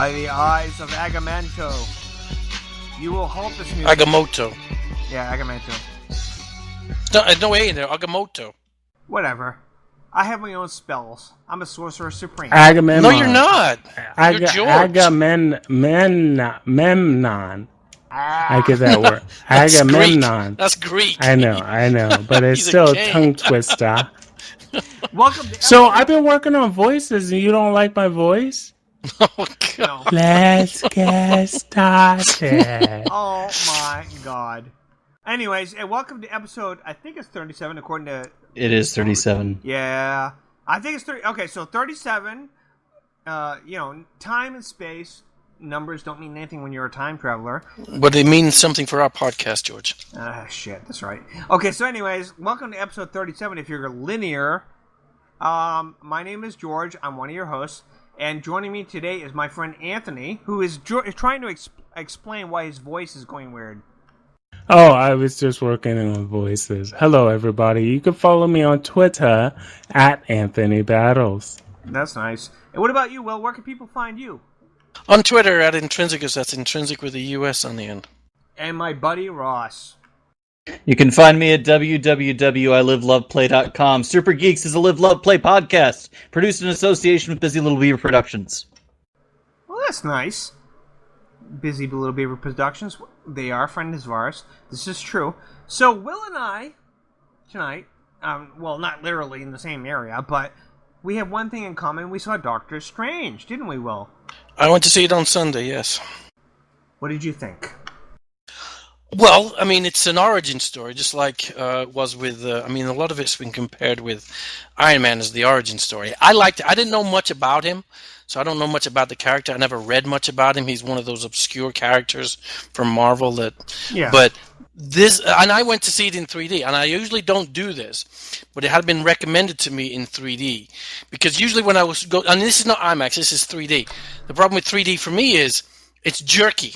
By the eyes of Agamemnon, you will halt this music. Agamotto. Yeah, Agamemnon. No A in there. Agamotto. Whatever. I have my own spells. I'm a sorcerer supreme. Agamemnon. No, you're not. You're George. Memnon. I get that word. Agamemnon. That's Greek. I know, but it's still a tongue twister. Welcome to So I've been working on voices, and you don't like my voice? Oh, God. No. Let's get started. Oh, my God. Anyways, and welcome to episode, I think it's 37, according to... It is 37. Yeah. I think it's 30... Okay, so 37, time and space, numbers don't mean anything when you're a time traveler. But it means something for our podcast, George. Shit, that's right. Okay, so anyways, welcome to episode 37. If you're linear, my name is George. I'm one of your hosts. And joining me today is my friend Anthony, who is trying to explain why his voice is going weird. Oh, I was just working on voices. Hello, everybody. You can follow me on Twitter at Anthony Battles. That's nice. And what about you, Will? Where can people find you? On Twitter at Intrinsicus. That's intrinsic with a US on the end. And my buddy Ross. You can find me at www.iliveloveplay.com. Super Geeks is a Live Love Play podcast, produced in association with Busy Little Beaver Productions. Well, that's nice. Busy Little Beaver Productions. They are friends of ours. This is true. So Will and I, tonight, well, not literally in the same area, but we have one thing in common. We saw Doctor Strange, didn't we, Will? I went to see it on Sunday, yes. What did you think? Well, I mean, it's an origin story, just like it was with... a lot of it's been compared with Iron Man as the origin story. I liked it. I didn't know much about him, so I don't know much about the character. I never read much about him. He's one of those obscure characters from Marvel that... Yeah. But this... And I went to see it in 3D, and I usually don't do this, but it had been recommended to me in 3D. Because usually when I was... And this is not IMAX, this is 3D. The problem with 3D for me is it's jerky.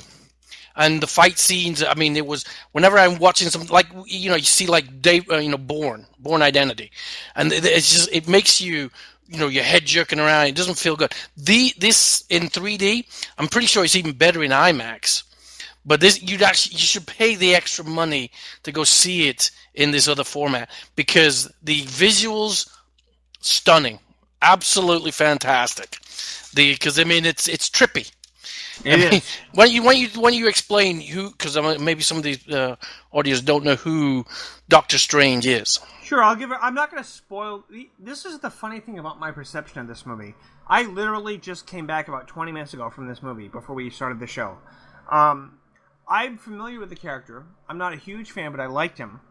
And the fight scenes, I mean, it was, whenever I'm watching something, like, you see, like, Bourne Identity. And it's just, it makes you, your head jerking around. It doesn't feel good. This, in 3D, I'm pretty sure it's even better in IMAX. But this, you should pay the extra money to go see it in this other format. Because the visuals, stunning. Absolutely fantastic. Because, I mean, it's trippy. When you explain who, because maybe some of these audience don't know who Doctor Strange is. Sure, I'll give it. I'm not going to spoil. This is the funny thing about my perception of this movie. I literally just came back about 20 minutes ago from this movie before we started the show. I'm familiar with the character. I'm not a huge fan, but I liked him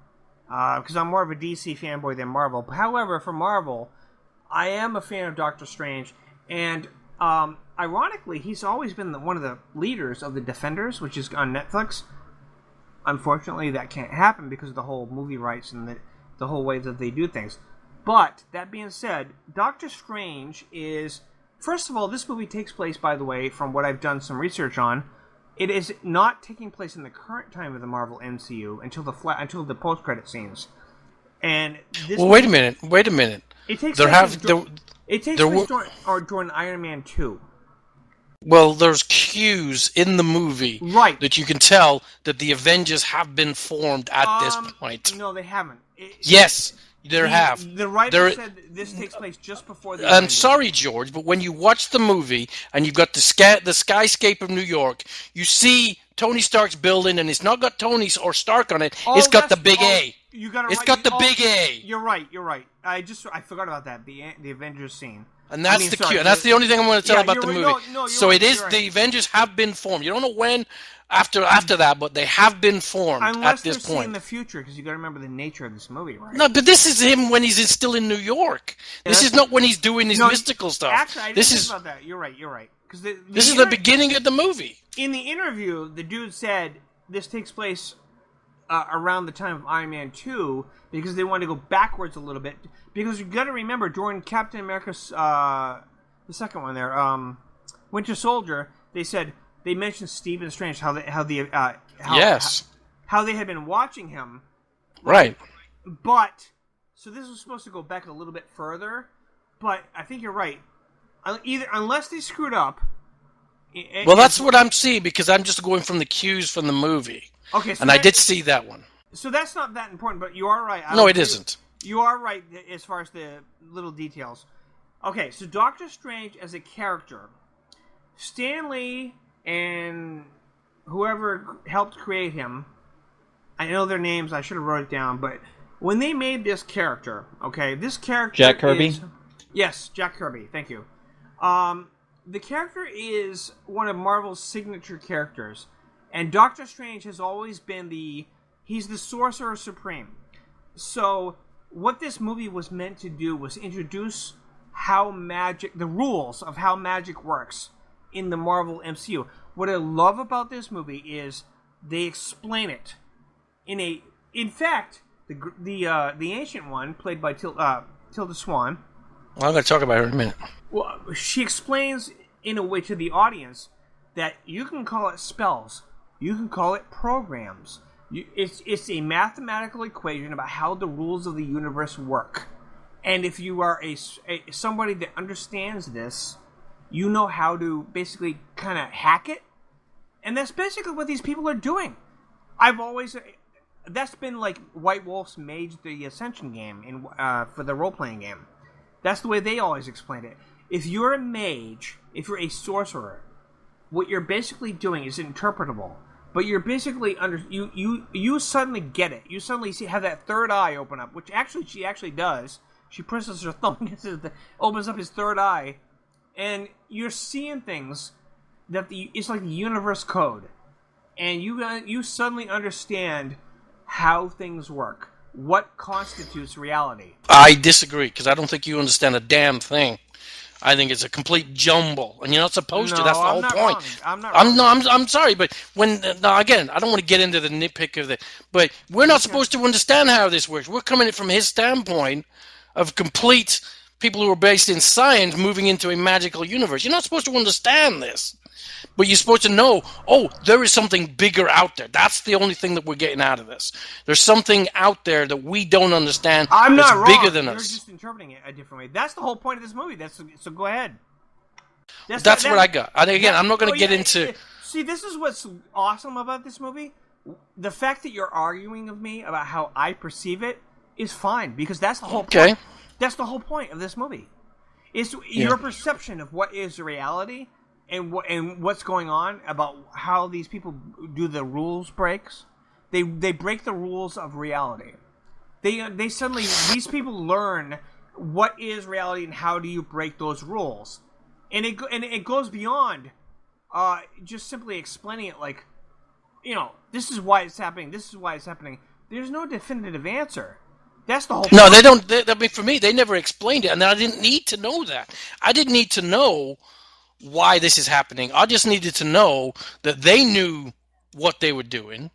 because I'm more of a DC fanboy than Marvel. However, for Marvel, I am a fan of Doctor Strange, and ironically, he's always been one of the leaders of the Defenders, which is on Netflix. Unfortunately, that can't happen because of the whole movie rights and the whole way that they do things. But, that being said, Doctor Strange is... First of all, this movie takes place, by the way, from what I've done some research on, it is not taking place in the current time of the Marvel MCU until the post-credit scenes. And this wait a minute. It takes place during Iron Man 2. Well, there's cues in the movie that you can tell that the Avengers have been formed at this point. No, they haven't. Yes, there have. The writer said this takes place just before the I'm Avengers. sorry, George, but when you watch the movie and you've got the skyscape of New York, you see Tony Stark's building, and it's not got Tony or Stark on it. It's got the big A. You got it It's right. got the big A. You're right. I forgot about that. The Avengers scene. And that's the cue. And that's the only thing I'm going to tell about the movie. So it is the Avengers have been formed. You don't know when after that, but they have been formed at this point. Unless in the future, because you got to remember the nature of this movie, right? No, but this is him when he's still in New York. This is not when he's doing his mystical stuff. Actually, I didn't think about that. You're right. This is the beginning of the movie. In the interview, the dude said this takes place around the time of Iron Man 2 because they wanted to go backwards a little bit. Because you got to remember, during Captain America's the second one there, Winter Soldier, they mentioned Stephen Strange, how they had been watching him, right? But so this was supposed to go back a little bit further, but I think you're right. Unless they screwed up Well, that's what I'm seeing because I'm just going from the cues from the movie. Okay, so and I did see that one. So that's not that important, but you are right. No, it isn't. You are right as far as the little details. Okay, so Doctor Strange as a character, Stan Lee and whoever helped create him, I know their names, I should have wrote it down, but when they made this character, okay, this character Jack Kirby? Yes, Jack Kirby, thank you. The character is one of Marvel's signature characters, and Doctor Strange has always been he's the Sorcerer Supreme. So what this movie was meant to do was introduce the rules of how magic works in the Marvel MCU. What I love about this movie is they explain it in fact, the ancient one, played by Tilda Swan. Well, I'm going to talk about her in a minute. Well, she explains in a way to the audience that you can call it spells, you can call it programs. It's a mathematical equation about how the rules of the universe work. And if you are somebody that understands this, you know how to basically kind of hack it. And that's basically what these people are doing. That's been like White Wolf's Mage the Ascension game for the role-playing game. That's the way they always explain it. If you're a mage, if you're a sorcerer, what you're basically doing is interpretable. But you're basically you suddenly get it. You suddenly have that third eye open up, which she actually does. She presses her thumb, opens up his third eye, and you're seeing things that it's like the universe code, and you suddenly understand how things work, what constitutes reality. I disagree because I don't think you understand a damn thing. I think it's a complete jumble, and you're not supposed to. That's the whole point. I'm sorry, but again, I don't want to get into the nitpick of but we're not supposed to understand how this works. We're coming from his standpoint of complete people who are based in science moving into a magical universe. You're not supposed to understand this, but you're supposed to know, there is something bigger out there. That's the only thing that we're getting out of this. There's something out there that we don't understand that's bigger than us. You're just interpreting it a different way. That's the whole point of this movie. So go ahead. That's what I got. And again, I'm not going to get into... See, this is what's awesome about this movie. The fact that you're arguing with me about how I perceive it is fine, because that's the whole point. That's the whole point of this movie. It's your perception of what is reality and what's going on, about how these people do the rules breaks. They break the rules of reality. They suddenly, these people learn what is reality and how do you break those rules. And it goes beyond just simply explaining it like, this is why it's happening. This is why it's happening. There's no definitive answer. That's the whole point. No, they don't. For me, they never explained it, and I didn't need to know that. I didn't need to know why this is happening. I just needed to know that they knew what they were doing,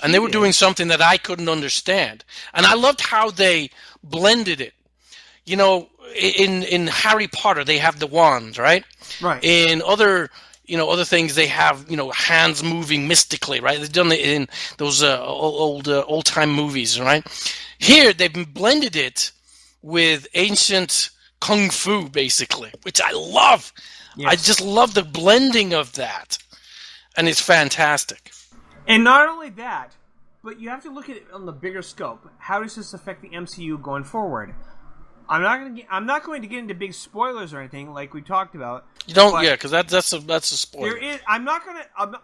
and they were doing something that I couldn't understand. And I loved how they blended it. In Harry Potter, they have the wands, right? Right. In other things, they have, hands moving mystically, right? They've done it in those old time movies, right? Here, they've blended it with ancient kung fu, basically, which I love. Yes. I just love the blending of that, and it's fantastic. And not only that, but you have to look at it on the bigger scope. How does this affect the MCU going forward? I'm not going to get into big spoilers or anything like we talked about. You don't, because that's a spoiler. All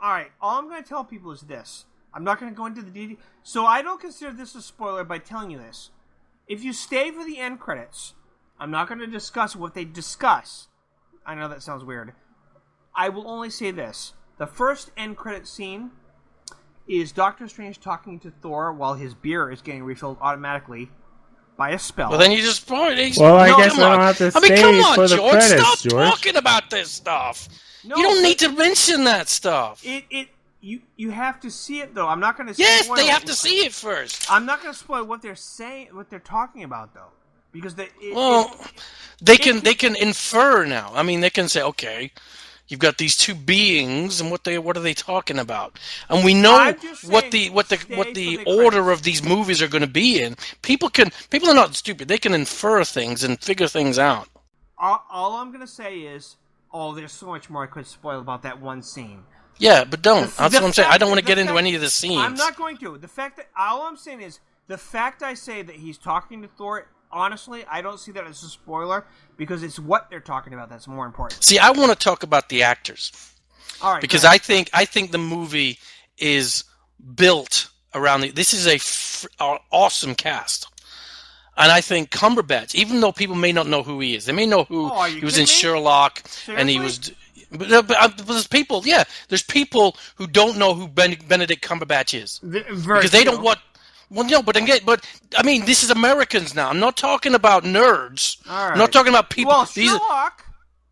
right. All I'm going to tell people is this. I'm not going to go into the detail. So I don't consider this a spoiler by telling you this. If you stay for the end credits, I'm not going to discuss what they discuss. I know that sounds weird. I will only say this. The first end credit scene is Doctor Strange talking to Thor while his beer is getting refilled automatically by a spell. Well, then you just... I guess I don't have to stay for the George, credits, stop George. talking about this stuff. No, you don't need to mention that stuff. You have to see it, though. I'm not going to. Yes, they have to see it first. I'm not going to spoil what they're saying, what they're talking about, though, because they can infer now. I mean, they can say, okay, you've got these two beings, and what are they talking about? And we know what the order of these movies are going to be in. People are not stupid. They can infer things and figure things out. All I'm going to say is Oh, there's so much more I could spoil about that one scene. Yeah, but don't. That's what I'm saying. I don't want to get into any of the scenes. I'm not going to. The fact that all I'm saying is the fact I say that he's talking to Thor. Honestly, I don't see that as a spoiler because it's what they're talking about that's more important. See, I want to talk about the actors. All right, because I think the movie is built around this is a awesome cast. And I think Cumberbatch, even though people may not know who he is, they may know who he was in Sherlock, Seriously? and he was. But there's people, there's people who don't know who Benedict Cumberbatch is because they don't watch. Well, no, but I mean, this is Americans now. I'm not talking about nerds. All right. I'm not talking about people. Well, Sherlock.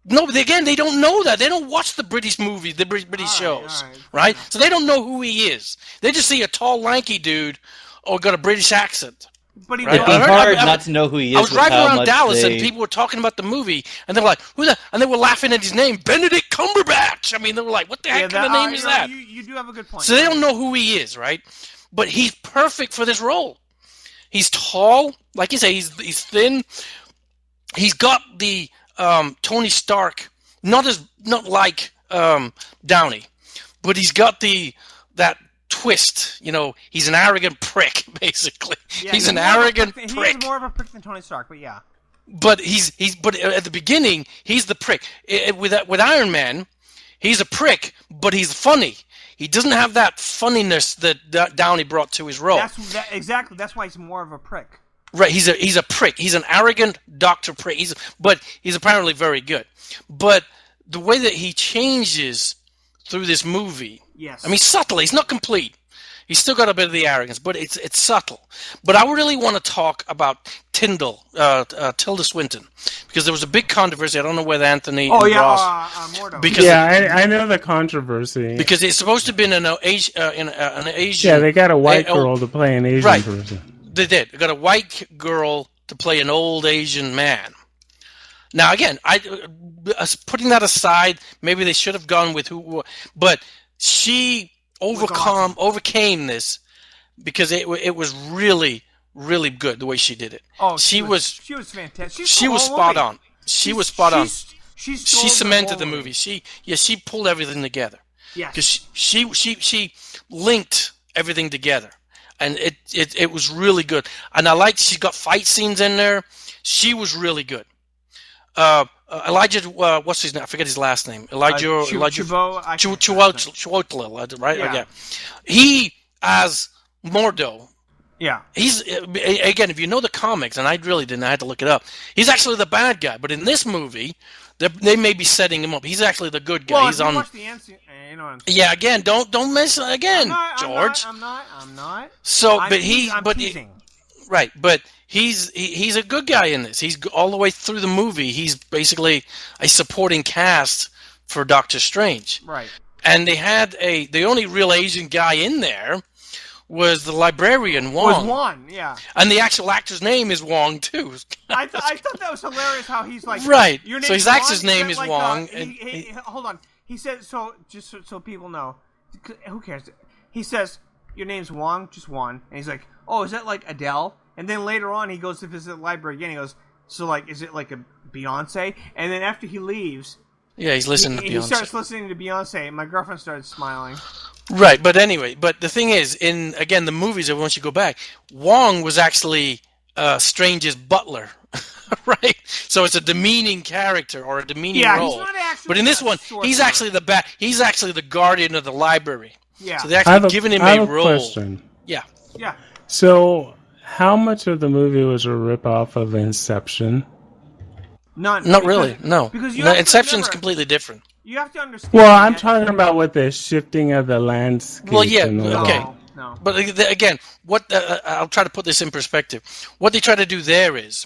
No, but again, they don't know that. They don't watch the British movies, the British shows, right? So they don't know who he is. They just see a tall, lanky dude or got a British accent. But it'd be hard not to know who he is. I was driving around Dallas and people were talking about the movie, and they were like, "Who the?" And they were laughing at his name, Benedict Cumberbatch. I mean, they were like, "What the heck kind of name is that?" You do have a good point. So they don't know who he is, right? But he's perfect for this role. He's tall, like you say. He's thin. He's got the Tony Stark, not like Downey, but he's got that twist. He's an arrogant prick, basically. Yeah, he's an arrogant prick. He's more of a prick than Tony Stark, but yeah. But but at the beginning he's the prick. With Iron Man, he's a prick, but he's funny. He doesn't have that funniness that Downey brought to his role. Exactly. That's why he's more of a prick. Right. He's a prick. He's an arrogant Dr. Prick. But he's apparently very good. But the way that he changes through this movie, yes. I mean, subtly. He's not complete. He's still got a bit of the arrogance, but it's subtle. But I really want to talk about Tilda Swinton, because there was a big controversy. I don't know whether Anthony and Ross... Mordo. Because I know the controversy. Because it's supposed to have been an Asian... Yeah, they got a white girl to play an Asian person. They did. They got a white girl to play an old Asian man. Now, again, putting that aside, maybe they should have gone with who... But she... overcame this because it was really, really good the way she did it. Oh, she was fantastic. She was spot on. She was spot on. She cemented the movie. She pulled everything together. Yes. Because she linked everything together, and it was really good. And I liked she's got fight scenes in there. She was really good. Elijah, what's his name? I forget his last name. Elijah Chiwetel, right? Yeah. He as Mordo. Yeah. He's again, if you know the comics, and I really didn't, I had to look it up. He's actually the bad guy, but in this movie, they may be setting him up. He's actually the good guy. Well, he's on. Watch the answer, you know what I'm saying. Yeah, again, don't miss again, George. I'm not. So, I'm teasing. Right, but he's a good guy in this. He's all the way through the movie. He's basically a supporting cast for Doctor Strange. Right. And they had the only real Asian guy in there was the librarian Wong. Was Wong, yeah. And the actual actor's name is Wong too. I thought that was hilarious how he's like, right. Your so his actor's name is Wong. Hold on. He says just so people know. Who cares? He says your name's Wong, just Wong, and he's like, oh, is that like Adele? And then later on, he goes to visit the library again. He goes, so like, is it like a Beyonce? And then after he leaves, he's listening to Beyonce. He starts listening to Beyonce, and my girlfriend started smiling. Right, but anyway, the thing is, in again the movies, once you go back, Wong was actually Strange's butler, right? So it's a demeaning character or a demeaning role. He's not actually. But in this one, he's actually he's actually the guardian of the library. Yeah. So they actually given him a role. Question. Yeah. Yeah. So, how much of the movie was a ripoff of Inception? Not really. No. Because Inception's completely different. You have to understand. Well, I'm talking about with the shifting of the landscape. Well, yeah. Okay. No. But again, I'll try to put this in perspective. What they try to do there is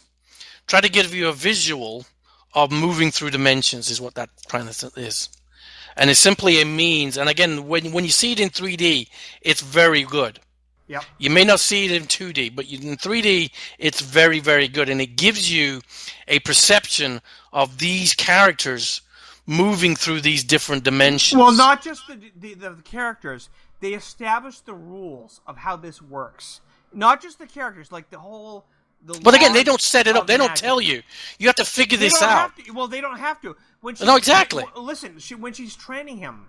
try to give you a visual of moving through dimensions. Is what that is. And it's simply a means. And again, when you see it in 3D, it's very good. Yep. You may not see it in 2D, but in 3D, it's very, very good. And it gives you a perception of these characters moving through these different dimensions. Well, not just the characters. They establish the rules of how this works. Not just the characters, like the whole But again, they laws don't set it up. of They don't magic. tell you. You have to figure They this don't out. have to. Well, they don't have to. When No, exactly. Listen, when she's training him,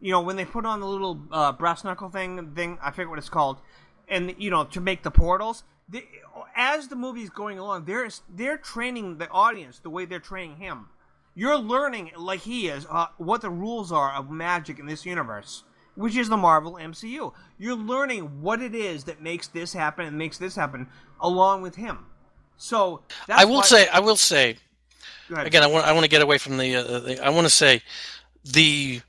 when they put on the little brass knuckle thing, I forget what it's called, and to make the portals. As the movie's going along, they're training the audience the way they're training him. You're learning, like he is, what the rules are of magic in this universe, which is the Marvel MCU. You're learning what it is that makes this happen and makes this happen along with him. So that's I will say. Go ahead. Again, I want to get away from the. I want to say, the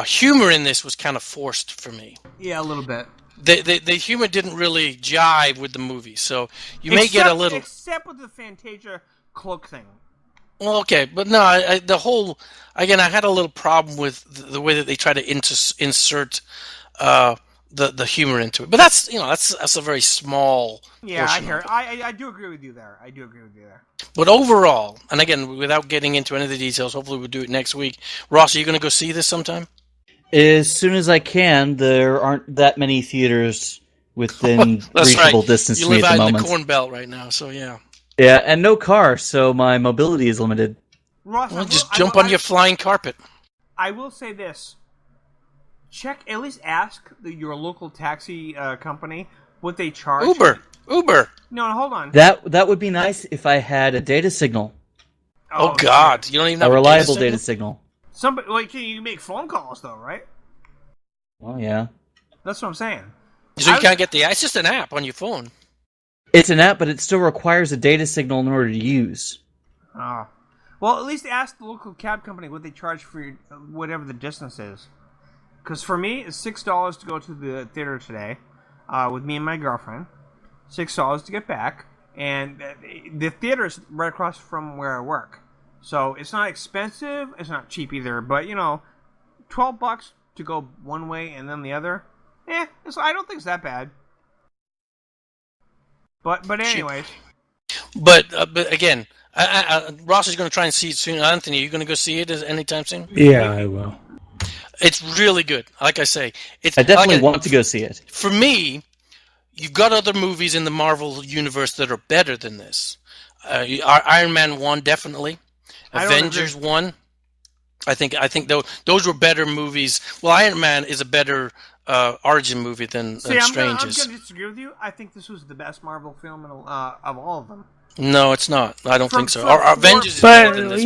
humor in this was kind of forced for me. Yeah, a little bit. The humor didn't really jive with the movie, so you may get a little. Except with the Fantasia cloak thing. Well, okay, but no, I had a little problem with the way that they try to insert the humor into it. But that's a very small. Yeah, portion of it. I do agree with you there. But overall, and again, without getting into any of the details, hopefully we'll do it next week. Ross, are you going to go see this sometime? As soon as I can. There aren't that many theaters within reachable distance you to me live at the out in moment. the Corn Belt right now, so yeah. Yeah, and no car, so my mobility is limited. Ross, Well, just jump on your flying carpet. I will say this. At least ask your local taxi company what they charge. Uber. No, hold on. That would be nice if I had a data signal, Oh God, you don't even a have reliable data data signal? signal. You can make phone calls though, right? Well, yeah. That's what I'm saying. So you can't get it's just an app on your phone. It's an app, but it still requires a data signal in order to use. Oh. Well, at least ask the local cab company what they charge for whatever the distance is. Because for me, it's $6 to go to the theater today with me and my girlfriend. $6 to get back. And the theater is right across from where I work. So it's not expensive. It's not cheap either. But, $12 to go one way and then the other. I don't think it's that bad. But anyways. But again, Ross is going to try and see it soon. Anthony, are you going to go see it anytime soon? Yeah, I will. It's really good. Like I say, I definitely want to go see it. For me, you've got other movies in the Marvel universe that are better than this. Iron Man 1, definitely. Avengers 1. I think those were better movies. Well, Iron Man is a better origin movie than Strange I'm going is. to disagree with you. I think this was the best Marvel film of all of them. No, it's not. I don't think so. Avengers is But better than this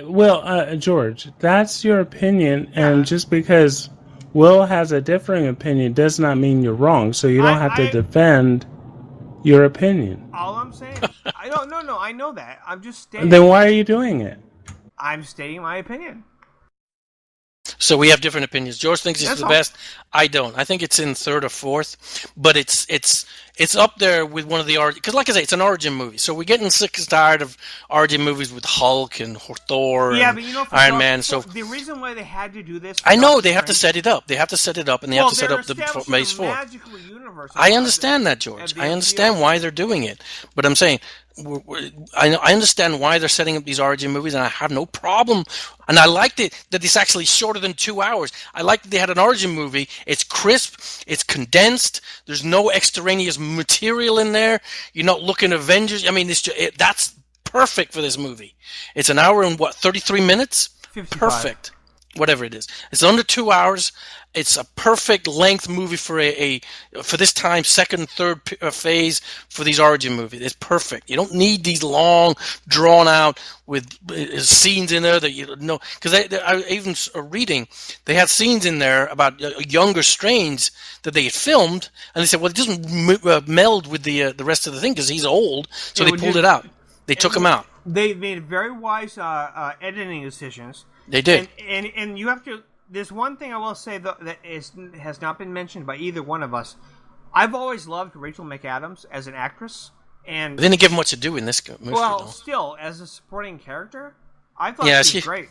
one. George, that's your opinion, and just because Will has a differing opinion does not mean you're wrong. So you don't have to defend your opinion. All I'm saying, I don't. No, I know that. I'm just stating. Then why are you doing it? I'm stating my opinion. So we have different opinions. George thinks it's That's the all. best. I don't. I think it's in third or fourth, but it's up there with one of the origin. Because, like I say, it's an origin movie. So we're getting sick and tired of origin movies with Hulk and Thor and Iron Man. So the reason why they had to do this, I know they have to set it up. They have to set it up, and they have to set up the Phase 4. I understand that, George. I understand why they're doing it, but I'm saying. I understand why they're setting up these origin movies, and I have no problem. And I liked it that it's actually shorter than 2 hours. I like that they had an origin movie. It's crisp. It's condensed. There's no extraneous material in there. You're not looking at Avengers. I mean, that's perfect for this movie. It's an hour and 33 minutes? 55. Perfect. Whatever it is. It's under 2 hours. It's a perfect length movie for for this time, second and third phase for these origin movies. It's perfect. You don't need these long, drawn out with scenes in there that you know. Because I even reading, they had scenes in there about younger Strange that they had filmed, and they said, well, it doesn't meld with the rest of the thing because he's old, so they pulled it out. They took him out. They made very wise editing decisions. They did. And you have to. There's one thing I will say that has not been mentioned by either one of us. I've always loved Rachel McAdams as an actress, and They didn't give him much to do in this movie. well, though. still as a supporting character, I thought she was great.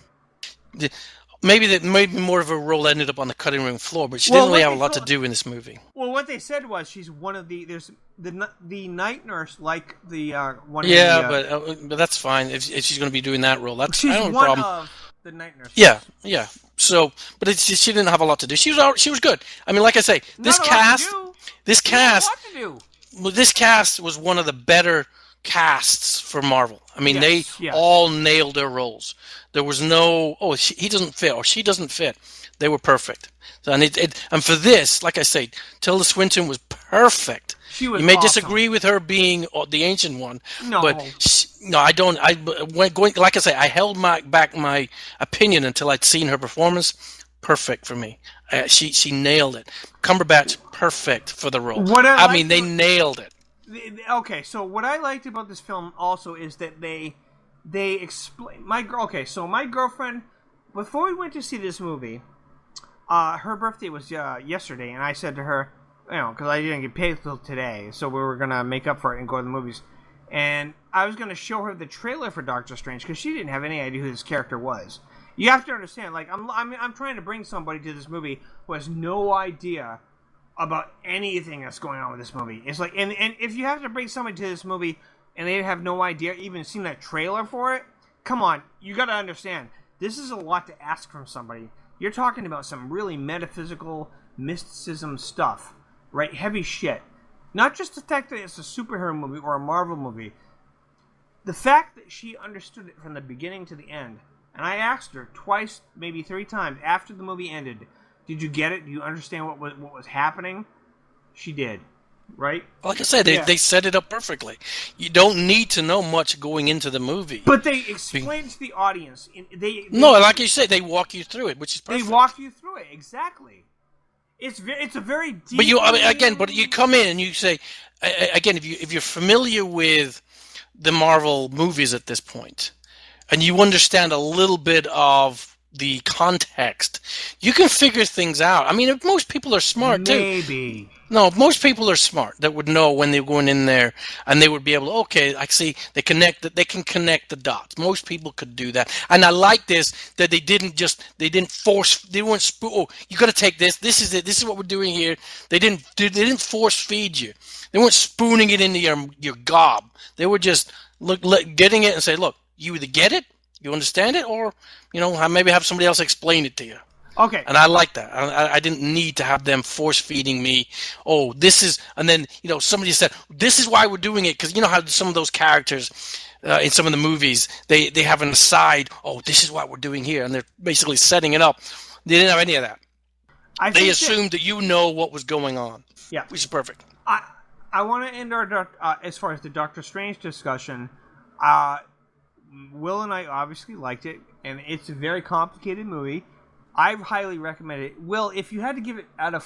Maybe more of a role ended up on the cutting room floor, but she didn't really have a lot to do in this movie. Well, what they said was she's one of there's the night nurse like the one. Yeah, but that's fine if she's going to be doing that role. I she's don't have a one problem. of the night nurse. Yeah. So, but she didn't have a lot to do. She was good. I mean, like I say, this cast Not a lot to do. was one of the better casts for Marvel. I mean, Yes, they yes. all nailed their roles. There was no, he doesn't fit or she doesn't fit. They were perfect. So, and for this, like I say, Tilda Swinton was perfect. She was You may awesome. disagree with her being the ancient one, No. but no, I don't. Like I say, I held back my opinion until I'd seen her performance. Perfect for me. She nailed it. Cumberbatch, perfect for the role. I mean, they nailed it. Okay, so what I liked about this film also is that they explain my girlfriend, before we went to see this movie, her birthday was yesterday, and I said to her, because I didn't get paid till today, so we were gonna make up for it and go to the movies, and I was gonna show her the trailer for Doctor Strange because she didn't have any idea who this character was. You have to understand, like I'm trying to bring somebody to this movie who has no idea about anything that's going on with this movie. It's like, and if you have to bring somebody to this movie and they have no idea, even seen that trailer for it, come on, you got to understand, this is a lot to ask from somebody. You're talking about some really metaphysical mysticism stuff, right? Heavy shit. Not just the fact that it's a superhero movie or a Marvel movie. The fact that she understood it from the beginning to the end. And I asked her twice, maybe 3 times after the movie ended, did you get it? Do you understand what was happening? She did, right? Like I said, they set it up perfectly. You don't need to know much going into the movie. But they explain to the audience. No, like you said, they walk you through it, which is perfect. They walk you through it, exactly. It's a very deep... But but you come in and you say, again, if you're familiar with the Marvel movies at this point, and you understand a little bit of the context, you can figure things out. I mean, most people are smart too. Maybe. No, most people are smart that would know when they're going in there, and they would be able to, okay, I see, they can connect the dots. Most people could do that. And I like this, that they weren't you got to take this, this is it, this is what we're doing here. They didn't force feed you. They weren't spooning it into your gob. They were just getting it and say, look, you either get it, you understand it, or maybe have somebody else explain it to you. Okay. And I like that. I didn't need to have them force feeding me. Oh, this is, and then somebody said this is why we're doing it, because you know how some of those characters in some of the movies they have an aside. Oh, this is what we're doing here, and they're basically setting it up. They didn't have any of that. They assumed that you know what was going on. Yeah, which is perfect. I want to end our as far as the Doctor Strange discussion. Will and I obviously liked it, and it's a very complicated movie. I highly recommend it. Will, if you had to give it out of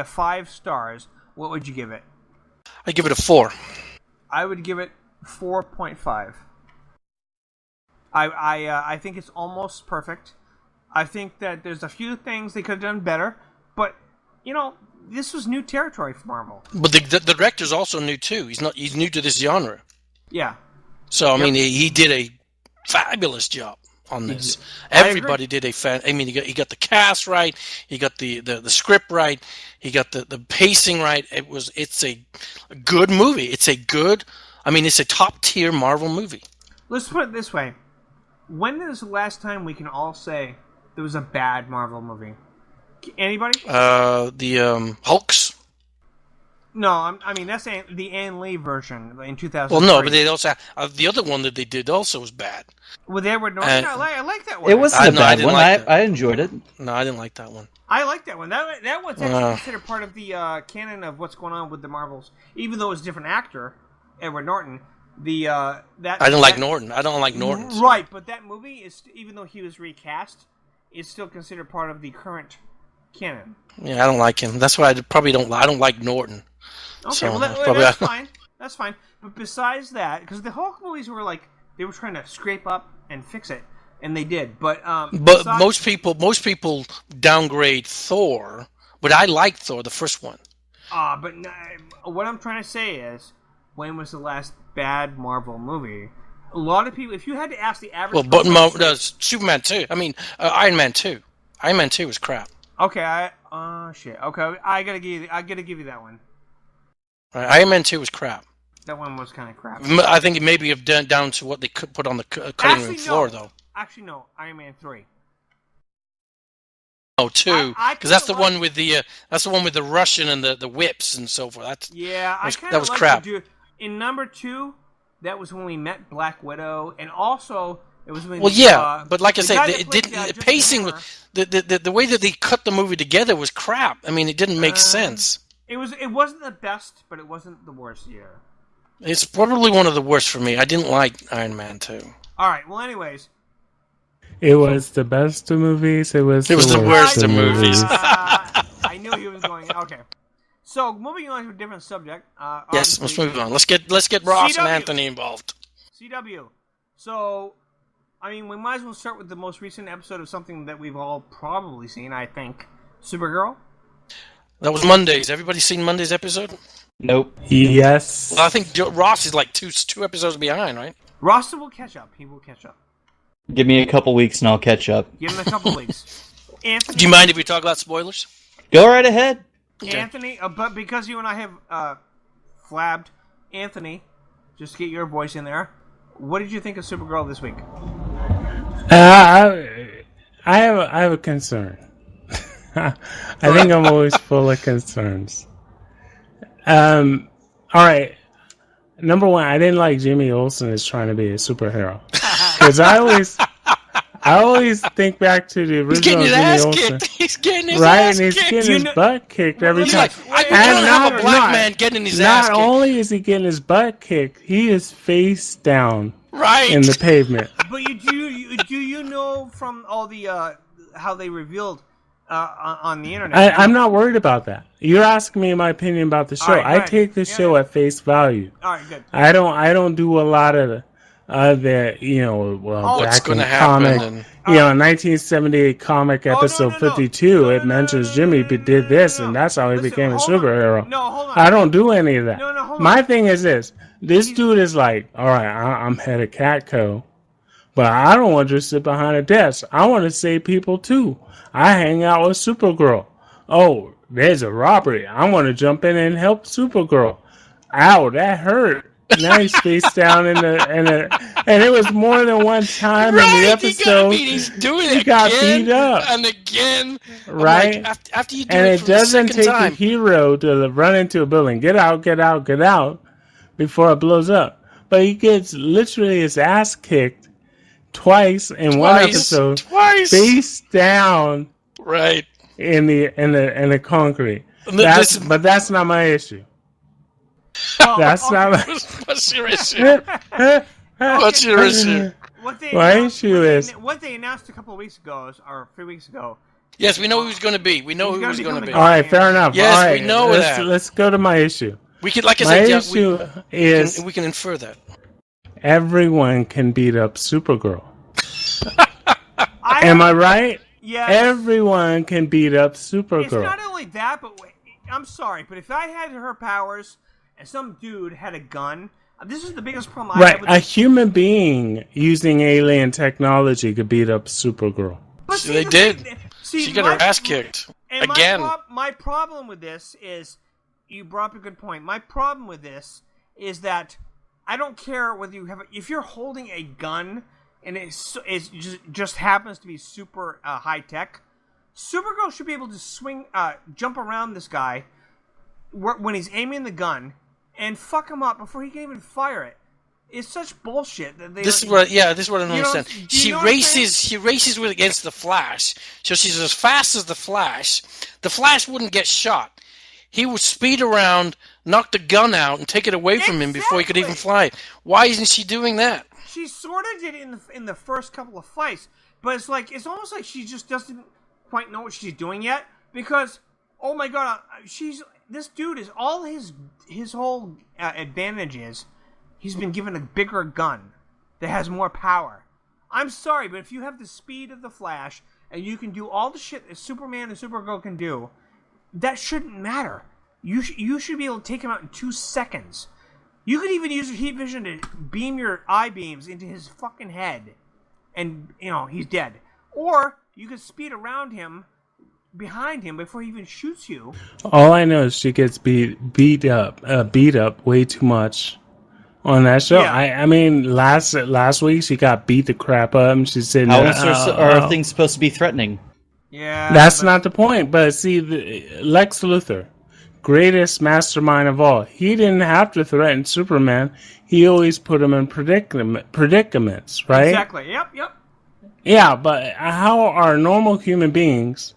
5 stars, what would you give it? I'd give it a 4. I would give it 4.5. I think it's almost perfect. I think that there's a few things they could have done better, but this was new territory for Marvel. But the director's also new too. He's new to this genre. Yeah. So I mean, he did a fabulous job on this. Everybody did he got the cast right. He got the script right. He got the pacing right. It's a good movie. It's a top tier Marvel movie. Let's put it this way: when is the last time we can all say there was a bad Marvel movie? Anybody? The Hulks. No, I mean that's the Ann Lee version in 2000. Well, no, but they also the other one that they did also was bad. With Edward Norton, I like that one. It wasn't a bad one. I enjoyed it. No, I didn't like that one. I like that one. That one's actually considered part of the canon of what's going on with the Marvels, even though it's a different actor, Edward Norton. I didn't like Norton. I don't like Norton. So. Right, but that movie is, even though he was recast, is still considered part of the current canon. Yeah, I don't like him. That's why I probably don't. I don't like Norton. Okay, so, that's fine. That's fine. But besides that, because the Hulk movies were like they were trying to scrape up and fix it, and they did. But most people downgrade Thor, but I like Thor, the first one. But what I'm trying to say is, when was the last bad Marvel movie? A lot of people, if you had to ask the average, Superman 2. I mean, Iron Man 2. Iron Man 2 was crap. Okay, shit. Okay, I gotta give you that one. Right, Iron Man 2 was crap. That one was kind of crap. I think it maybe have done down to what they could put on the cutting room floor, though. Actually, no. Iron Man 3. Oh, 2, because that's the one with the Russian and the whips and so forth. That was crap. In number 2, That was when we met Black Widow, and also it was when. Well, yeah, but like I said, it didn't. Pacing, the way that they cut the movie together was crap. I mean, it didn't make sense. It wasn't the best, but it wasn't the worst either. It's probably one of the worst for me. I didn't like Iron Man 2. All right. Well, anyways. It was the best of movies. It was the worst of movies. I knew he was going. Okay. So moving on to a different subject. Yes, let's move on. Let's get Ross and Anthony involved. CW. So, I mean, we might as well start with the most recent episode of something that we've all probably seen. I think Supergirl. That was Monday's. Everybody seen Monday's episode? Nope. Yes. Well, I think Ross is like two episodes behind, right? Ross will catch up. He will catch up. Give me a couple weeks and I'll catch up. Give him a couple weeks. Anthony, do you mind if we talk about spoilers? Go right ahead. Okay. Anthony, but because you and I have flabbed, Anthony, just get your voice in there. What did you think of Supergirl this week? I have a concern. I think I'm always full of concerns. All right. Number one, I didn't like Jimmy Olsen as trying to be a superhero because I always think back to the original Jimmy Olsen. He's getting his right, ass and he's kicked. getting his butt kicked every time. I can't have a black man getting his ass kicked. Not only is he getting his butt kicked, he is face down in the pavement. But do you know from all the how they revealed on the internet? I'm not worried about that. You're asking me my opinion about the show. Right, I take the show at face value. All right, good. I don't do a lot of the what's back in going to comic, happen? 1978 comic episode 52, it mentions Jimmy did this, and that's how he became a superhero. No, hold on. I don't do any of that. No, hold on. My thing is this. This dude is like, all right, I'm head of Catco, but I don't want to just sit behind a desk. I want to save people, too. I hang out with Supergirl. Oh, there's a robbery. I want to jump in and help Supergirl. Ow, that hurt. Now he's face down in the and it was more than one time in the episode. He got beat up and again. Right? Like, after you do and it doesn't take time. a hero to run into a building. Get out before it blows up. But he gets literally his ass kicked twice in one episode. Face down. Right. In the concrete. But that's not my issue. That's not. What's your issue? What's your issue? What they announced a couple of weeks ago, or 3 weeks ago. Yes, we know who he's going to be. We know who he's going to be. All right, fair enough. Yes, all right, we know that. Let's go to my issue. We can, like I said, my issue is we can infer that everyone can beat up Supergirl. Am I right? Yeah. Everyone can beat up Supergirl. It's not only that, but I'm sorry, but if I had her powers and some dude had a gun, this is the biggest problem I have with a human being using alien technology could beat up Supergirl. But they did. She got her ass kicked again. My problem with this is, you brought up a good point. My problem with this is that I don't care whether you have, if you're holding a gun and it just happens to be super high tech. Supergirl should be able to jump around this guy when he's aiming the gun and fuck him up before he can even fire it. It's such bullshit that they. This is what I don't understand. She races against the Flash, so she's as fast as the Flash. The Flash wouldn't get shot. He would speed around, knock the gun out, and take it away from him before he could even fly. Why isn't she doing that? She sort of did it in the first couple of fights, but it's almost like she just doesn't quite know what she's doing yet, because oh my god, this dude is all his whole advantage is he's been given a bigger gun that has more power. I'm sorry, but if you have the speed of the Flash and you can do all the shit that Superman and Supergirl can do, that shouldn't matter. You should be able to take him out in 2 seconds. You could even use your heat vision to beam your eye beams into his fucking head, and he's dead. Or you could speed around him, behind him, before he even shoots you. All I know is she gets beat up way too much on that show. Yeah. I mean, last week she got beat the crap up, and she said, "Are things supposed to be threatening?" Yeah, that's not the point. But see, Lex Luthor greatest mastermind of all. He didn't have to threaten Superman. He always put him in predicaments, right? Exactly. Yep. Yeah, but how are normal human beings?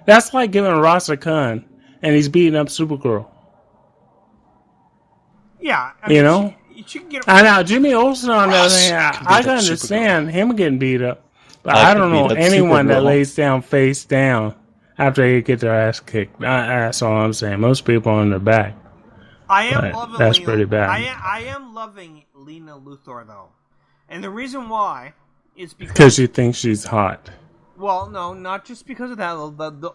That's like giving Ross a gun and he's beating up Supergirl. Yeah. You know? She can get. I know Jimmy Olsen on the other hand. can I beat can up understand him getting beat up, but I I could don't know beat up anyone that Supergirl. lays down face down after they get their ass kicked. That's all I'm saying. Most people are on their back. I am But loving. that's pretty bad. I am loving Lena Luthor though, and the reason why is Because you think she's hot. Well, no, not just because of that.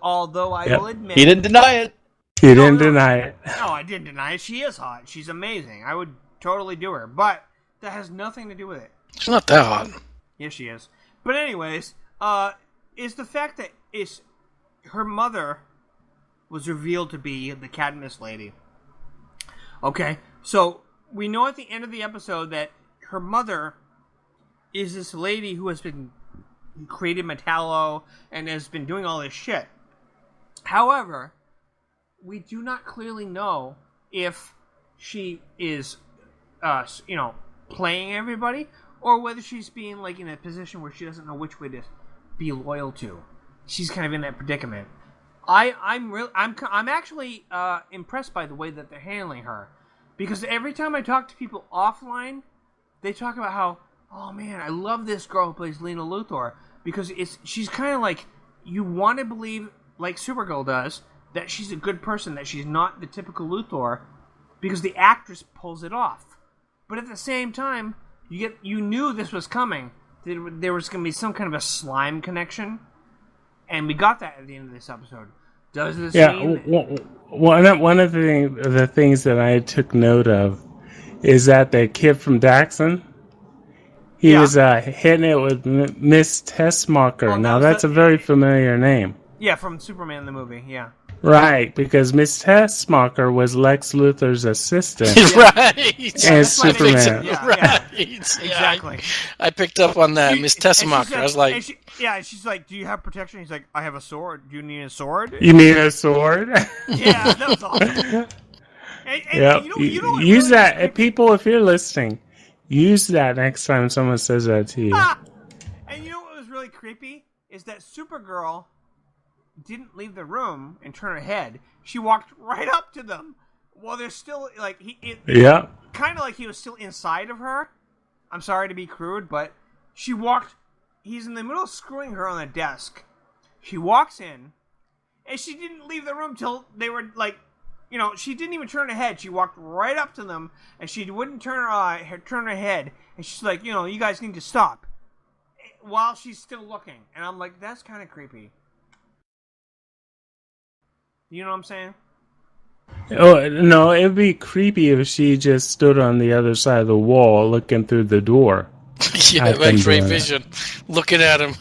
Although I Yep. will admit, He didn't deny it. He didn't deny it. No, I didn't deny it. She is hot. She's amazing. I would totally do her, but that has nothing to do with it. She's not that hot. Yes, she is. But anyways, is the fact that her mother was revealed to be the Cadmus lady. Okay, so we know at the end of the episode that her mother is this lady who has been created Metallo and has been doing all this shit. However, we do not clearly know if she is, playing everybody, or whether she's being like in a position where she doesn't know which way to be loyal to. She's kind of in that predicament. I'm actually impressed by the way that they're handling her, because every time I talk to people offline, they talk about how, oh man, I love this girl who plays Lena Luthor, because she's kind of like, you want to believe, like Supergirl does, that she's a good person, that she's not the typical Luthor, because the actress pulls it off. But at the same time, you knew this was coming. There was going to be some kind of a slime connection, and we got that at the end of this episode. Does this mean... One of the things that I took note of is that the kid from Daxon, he was hitting it with Miss Tessmacher. Now, that's a very familiar name. Yeah, from Superman the movie, yeah. Right, because Miss Tessmacher was Lex Luthor's assistant. Right. And Superman. Yeah. Exactly. I picked up on that, Miss Tessmacher. I was like... she's like, do you have protection? He's like, I have a sword. Do you need a sword? You need a sword? Yeah, that was awesome. Yep. You know use really that. People, if you're listening, use that next time someone says that to you. And you know what was really creepy? Is that Supergirl didn't leave the room and turn her head. She walked right up to them while they're still, like, kind of like he was still inside of her. I'm sorry to be crude, but he's in the middle of screwing her on the desk. She walks in, and she didn't leave the room till they were, like, she didn't even turn her head. She walked right up to them, and she wouldn't turn her head, and she's like, you guys need to stop, while she's still looking. And I'm like, that's kind of creepy. You know what I'm saying? Oh, no, it'd be creepy if she just stood on the other side of the wall looking through the door. Yeah, X-ray vision. Looking at him.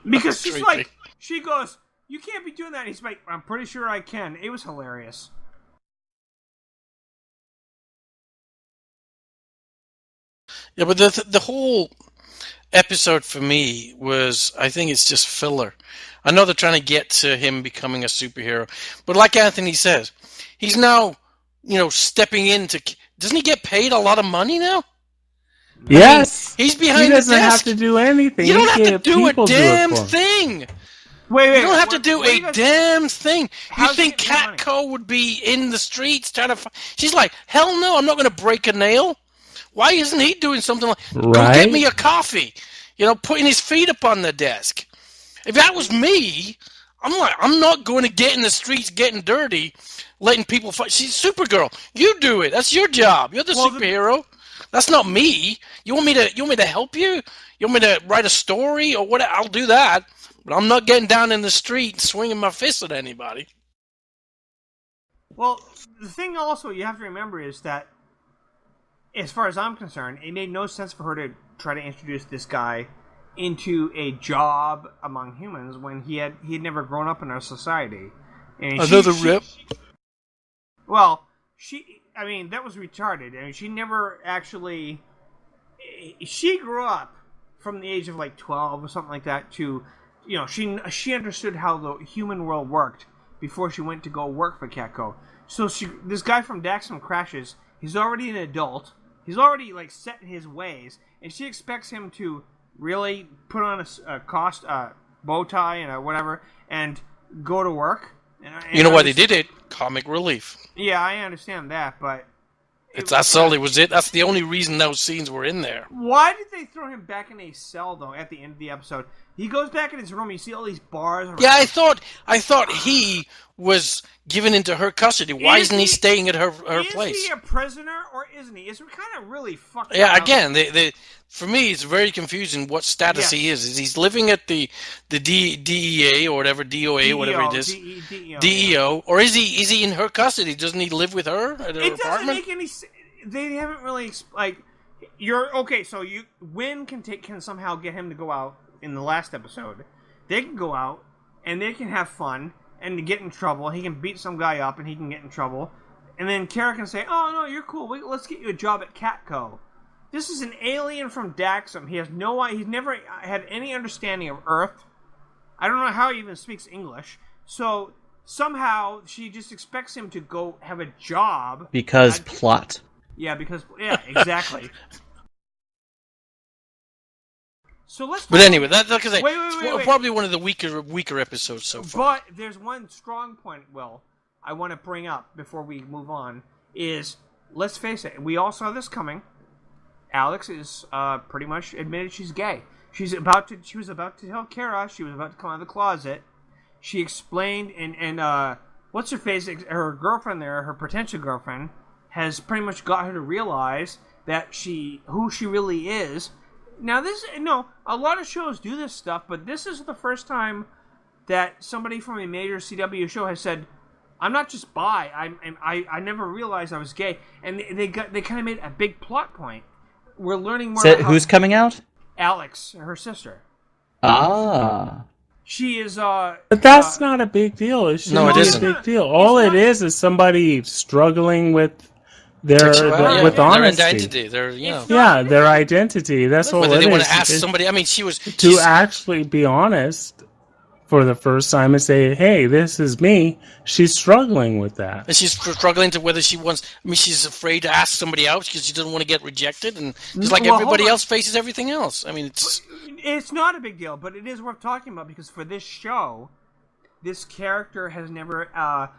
Because she's like, she goes, you can't be doing that. And he's like, I'm pretty sure I can. It was hilarious. Yeah, but the whole episode for me was, I think it's just filler. I know they're trying to get to him becoming a superhero, but like Anthony says, he's now, stepping into. Doesn't he get paid a lot of money now? Yes, he's behind the desk. He doesn't have to do anything. You don't have to do a damn thing. Wait, you don't have to do a damn thing. You think Catco would be in the streets trying to? She's like, hell no, I'm not going to break a nail. Why isn't he doing something like, go get me a coffee? Putting his feet up on the desk. If that was me, I'm not going to get in the streets getting dirty, letting people fight. She's Supergirl. You do it. That's your job. You're the superhero. That's not me. You want me to help you? You want me to write a story or what? I'll do that. But I'm not getting down in the street swinging my fist at anybody. Well, the thing also you have to remember is that, as far as I'm concerned, it made no sense for her to try to introduce this guy into a job among humans when he had never grown up in our society. And rip. That was retarded. I mean, she never actually. She grew up from the age of like 12 or something like that to, she understood how the human world worked before she went to go work for Catco. So this guy from Daxam crashes. He's already an adult. He's already like set in his ways, and she expects him to really put on a bow tie and whatever and go to work. And you know why they did it? Comic relief. Yeah, I understand that, but that's all it was. That's the only reason those scenes were in there. Why did they throw him back in a cell though? At the end of the episode, he goes back in his room. You see all these bars. Yeah, I thought he was given into her custody. Why isn't he staying at her place? Is he a prisoner or isn't he? It's kind of really fucked up. Yeah, again, for me, it's very confusing what status he is. Is he living at the DEA or whatever, DOA, whatever it is, DEO, or is he in her custody? Doesn't he live with her at her apartment? It doesn't make any sense. They haven't really you're okay. So Wynn can somehow get him to go out in the last episode. They can go out and they can have fun and get in trouble. He can beat some guy up and he can get in trouble. And then Kara can say, "Oh no, you're cool. Let's get you a job at Catco." This is an alien from Daxam. He's never had any understanding of Earth. I don't know how he even speaks English. So somehow she just expects him to go have a job. Because plot. Yeah, exactly. So let's. But anyway, that's wait. Probably one of the weaker episodes so far. But there's one strong point, Will, I want to bring up before we move on. Is let's face it, we all saw this coming. Alex is pretty much admitted she's gay. She was about to tell Kara. She was about to come out of the closet. She explained, and what's her face? Her girlfriend there, her potential girlfriend, has pretty much got her to realize that who she really is. Now, a lot of shows do this stuff, but this is the first time that somebody from a major CW show has said, "I'm not just bi. I never realized I was gay," and they kind of made a big plot point. We're learning more. Who's coming out? Alex, her sister. Ah. She is. But that's not a big deal. It shouldn't it be isn't. a big deal. All it is somebody struggling with with honesty. Their identity. Their identity. That's all it is. Whether they want to ask somebody. I mean, she's actually be honest for the first time and say, "Hey, this is me." She's struggling with that. And she's struggling to whether she wants. I mean, she's afraid to ask somebody else because she doesn't want to get rejected, and just like everybody else faces everything else. I mean, it's not a big deal, but it is worth talking about because for this show, this character has never.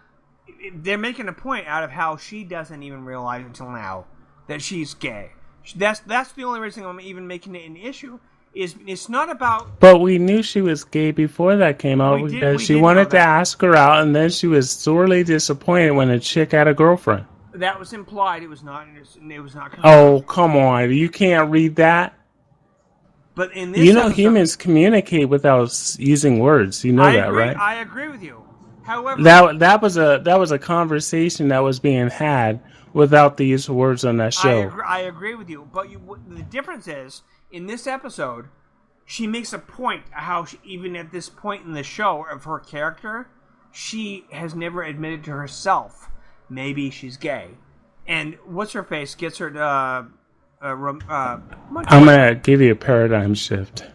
They're making a point out of how she doesn't even realize until now that she's gay. That's the only reason I'm even making it an issue. It's not about. But we knew she was gay before that came out because she wanted to ask her out, and then she was sorely disappointed when a chick had a girlfriend. That was implied. It was not. It was not. Oh, come on! You can't read that. But in this, episode, humans communicate without using words. You know that, right? I agree with you. However, that was a conversation that was being had without the use of words on that show. I agree with you, but the difference is in this episode, she makes a point how even at this point in the show of her character, she has never admitted to herself maybe she's gay, and what's her face gets her to. I'm gonna give you a paradigm shift.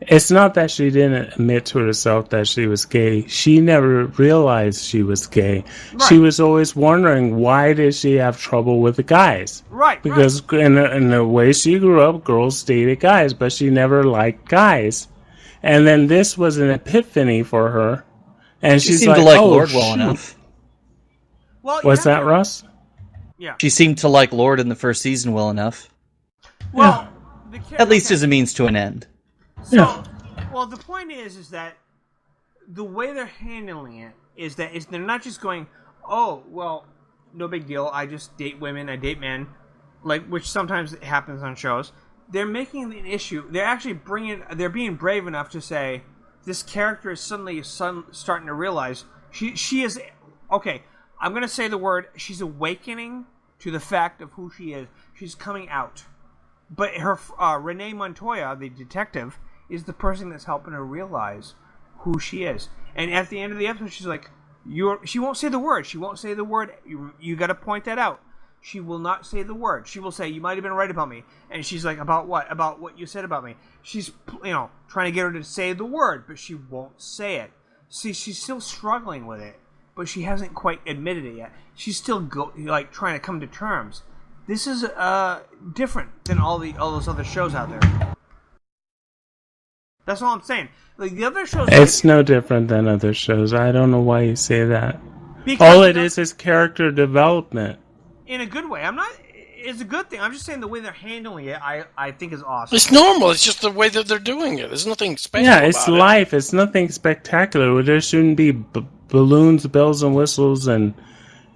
It's not that she didn't admit to herself that she was gay. She never realized she was gay. Right. She was always wondering, why did she have trouble with the guys? Right. Because in the way she grew up, girls dated guys, but she never liked guys. And then this was an epiphany for her. And she she's seemed like, to like Lord well enough. Well, what's that, Russ? Yeah. She seemed to like Lord in the first season well enough. Well, at least as a means to an end. So, well, the point is that the way they're handling it is that they're not just going, "Oh, well, no big deal. I just date women. I date men," which sometimes happens on shows. They're making an issue. They're actually they're being brave enough to say this character is suddenly starting to realize she is okay. I'm going to say the word. She's awakening to the fact of who she is. She's coming out. But her Renee Montoya, the detective, is the person that's helping her realize who she is. And at the end of the episode, she's like, she won't say the word. She won't say the word. You got to point that out. She will not say the word. She will say, "You might have been right about me." And she's like, "About what? About what you said about me?" She's, trying to get her to say the word, but she won't say it. See, she's still struggling with it, but she hasn't quite admitted it yet. She's still trying to come to terms. This is different than all those other shows out there. That's all I'm saying. Like the other shows, it's no different than other shows. I don't know why you say that. Because all it is character development. In a good way. It's a good thing. I'm just saying the way they're handling it, I think is awesome. It's normal. It's just the way that they're doing it. There's nothing special. Yeah, it's about life. It's nothing spectacular. There shouldn't be balloons, bells, and whistles, and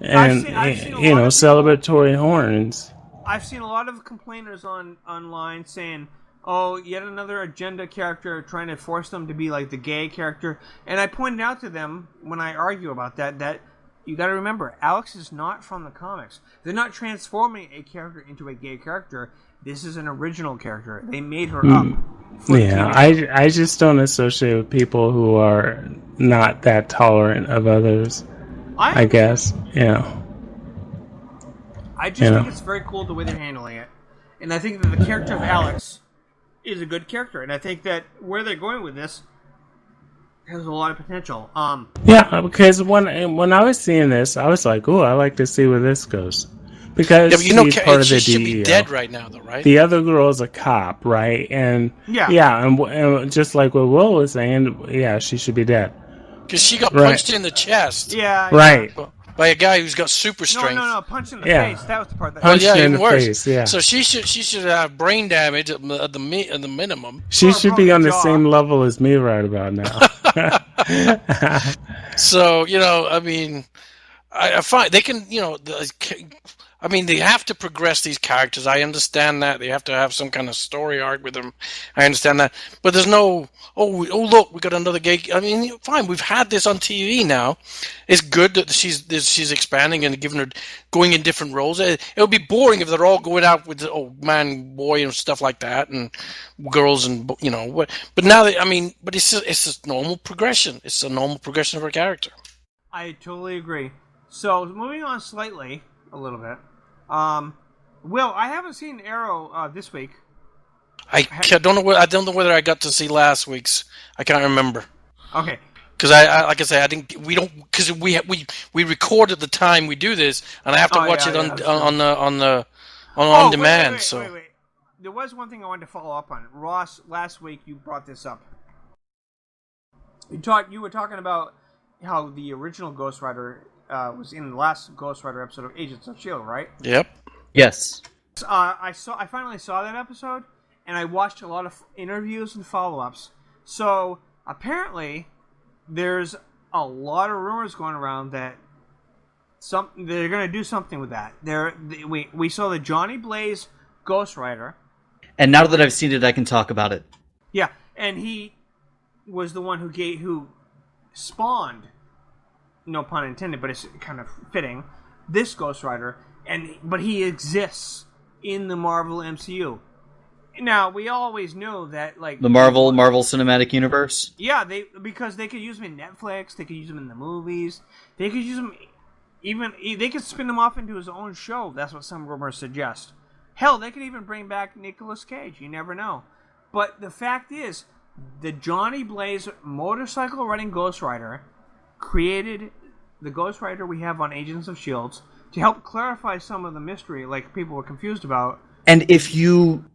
celebratory horns. I've seen a lot of complainers online saying, "Oh, yet another agenda character trying to force them to be like the gay character." And I pointed out to them when I argue about that you got to remember, Alex is not from the comics. They're not transforming a character into a gay character. This is an original character. They made her up. Yeah, I just don't associate with people who are not that tolerant of others. I guess, I just think it's very cool the way they're handling it. And I think that the character of Alex is a good character. And I think that where they're going with this has a lot of potential. Yeah, because when I was seeing this, I was like, "Oh, I like to see where this goes," because she's part of the DEO. She should be dead right now, though, right? The other girl is a cop, right? And and just like what Will was saying, she should be dead because she got punched in the chest. Yeah, right. By a guy who's got super strength. No, punched in the face. That was the part that punched in the worse. face. Yeah. So she should have brain damage at the minimum. She should be on the same level as me right about now. So I find they can they have to progress these characters. I understand that they have to have some kind of story arc with them. I understand that, but there's no look, we got another gay. I mean, fine, we've had this on TV now. It's good that she's expanding and going in different roles. It would be boring if they're all going out with man, boy, and stuff like that, and girls and what. But now but it's a normal progression. It's a normal progression of her character. I totally agree. So moving on slightly. A little bit. Will, I haven't seen Arrow this week. I don't know. I don't know whether I got to see last week's. I can't remember. Okay. Because I like I say, I didn't. We don't because we record at the time we do this, and I have to watch it on demand. Wait. There was one thing I wanted to follow up on. Ross, last week you brought this up. You were talking about how the original Ghost Rider was in the last Ghost Rider episode of Agents of S.H.I.E.L.D., right? Yep. Yes. I finally saw that episode, and I watched a lot of interviews and follow-ups. So, apparently, there's a lot of rumors going around that they're going to do something with that. We saw the Johnny Blaze Ghost Rider. And now that I've seen it, I can talk about it. Yeah, and he was the one who spawned, no pun intended, but it's kind of fitting, this Ghost Rider, but he exists in the Marvel MCU. Now, we always know that, like... The Marvel Cinematic Universe? Yeah, because they could use him in Netflix, they could use him in the movies, they could use him they could spin him off into his own show. That's what some rumors suggest. Hell, they could even bring back Nicolas Cage. You never know. But the fact is, the Johnny Blaze motorcycle-riding Ghost Rider created the Ghost Rider we have on Agents of S.H.I.E.L.D. to help clarify some of the mystery, like people were confused about. And if you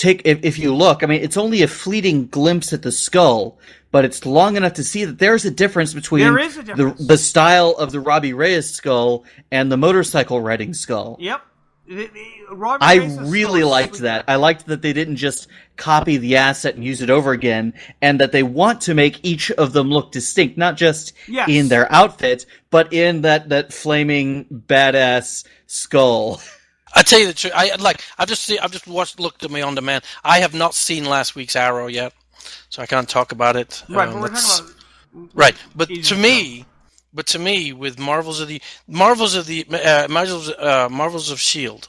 look, I mean, it's only a fleeting glimpse at the skull, but it's long enough to see that there's a difference between the style of the Robbie Reyes skull and the motorcycle-riding skull. Yep. I really liked that. I liked that they didn't just copy the asset and use it over again, and that they want to make each of them look distinct, not just in their outfit, but in that flaming badass skull. I tell you the truth. I've just looked at me on demand. I have not seen last week's Arrow yet, so I can't talk about it. Right, but we're talking about But to me, with Marvels of S.H.I.E.L.D.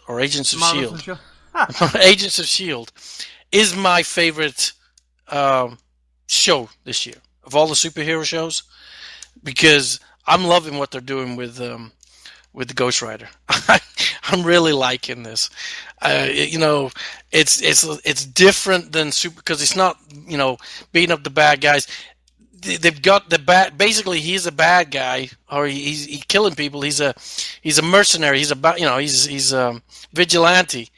or Agents of S.H.I.E.L.D. Agents of S.H.I.E.L.D. is my favorite show this year of all the superhero shows, because I'm loving what they're doing with the Ghost Rider. I'm really liking this. It's different than super, because it's not beating up the bad guys. they've got the bad. Basically, he's a bad guy, or he's killing people. He's a mercenary. He's he's a vigilante.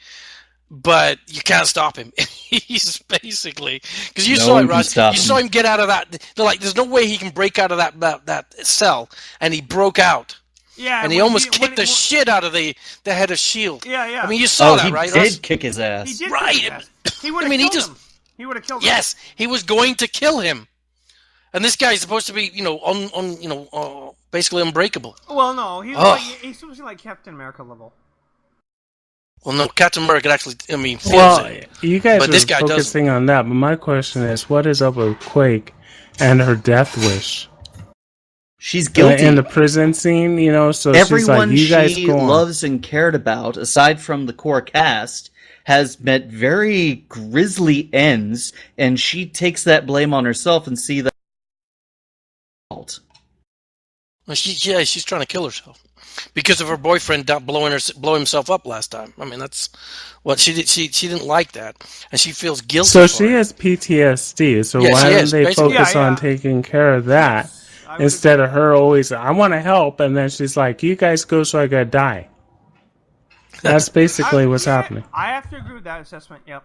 But you can't stop him. He's basically because you saw it, Russ. You saw him get out of that. They're like, there's no way he can break out of that cell, and he broke out. Yeah, and he almost kicked the shit out of the head of S.H.I.E.L.D. Yeah. I mean, you saw that, right? He did kick his ass. He did right. Kick his ass. He would have killed him. He would have killed him. Yes, he was going to kill him. And this guy's supposed to be, basically unbreakable. Well, no, he's supposed to be like Captain America level. Well, no, Captain America actually, feels it. You guys are focusing on that, but my question is, what is up with Quake and her death wish? She's guilty. In the prison scene, so everyone she's like, she loves and cared about, aside from the core cast, has met very grisly ends, and she takes that blame on herself and see that. Well, she's trying to kill herself because of her boyfriend blowing himself up last time. I mean, that's what she did. She didn't like that, and she feels guilty. So she has PTSD. So why don't they focus on taking care of that instead of her always? I want to help, and then she's like, "You guys go, so I gotta die." That's basically what's happening. I have to agree with that assessment. Yep.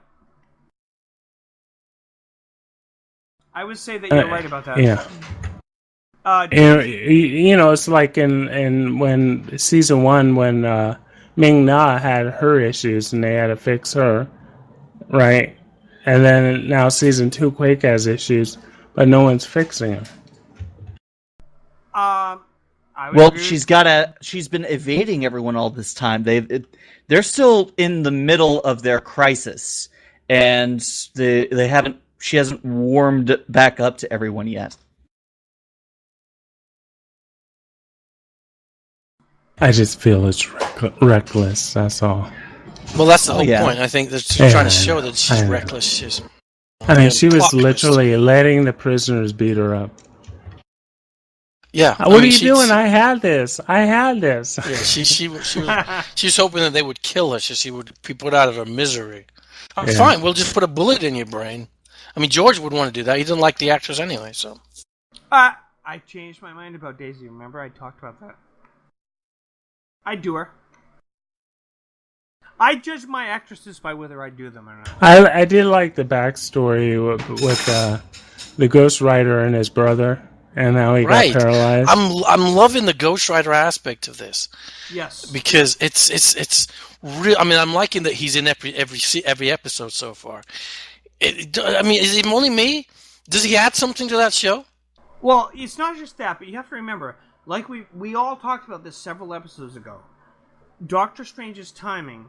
I would say that you're right about that. Yeah. It's like in when season 1 when Ming Na had her issues and they had to fix her, right? And then now season 2 Quake has issues, but no one's fixing her. She's been evading everyone all this time. They're still in the middle of their crisis, and she hasn't warmed back up to everyone yet. I just feel it's reckless. That's all. Well, that's the whole point. I think they're trying to show that she's reckless. She was literally letting the prisoners beat her up. Yeah. What are you doing? I had this. Yeah, she was hoping that they would kill her so she would be put out of her misery. Fine, we'll just put a bullet in your brain. I mean, George would want to do that. He didn't like the actress anyway, so. I changed my mind about Daisy. Remember, I talked about that. I'd do her. I judge my actresses by whether I do them or not. I did like the backstory with the Ghost Rider and his brother, and how he got paralyzed. I'm loving the Ghost Rider aspect of this. Yes, because it's real. I mean, I'm liking that he's in every episode so far. Is it only me? Does he add something to that show? Well, it's not just that, but you have to remember. Like we all talked about this several episodes ago, Doctor Strange's timing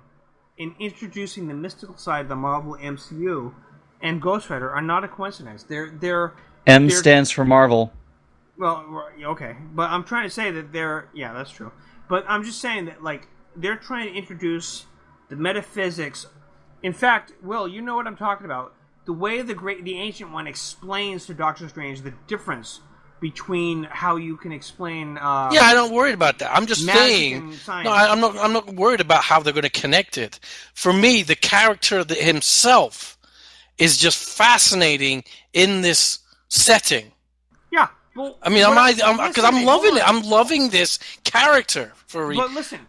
in introducing the mystical side of the Marvel MCU and Ghost Rider are not a coincidence. They're stands for Marvel. Well, okay, but I'm trying to say that that's true. But I'm just saying that they're trying to introduce the metaphysics. In fact, Will, you know what I'm talking about. The way the Ancient One explains to Doctor Strange the difference between how you can explain. I don't worry about that. I'm just saying. No, I'm not worried about how they're going to connect it. For me, the character himself is just fascinating in this setting. Yeah. Well, I mean, because I'm loving it. I'm loving this character for a reason. But listen,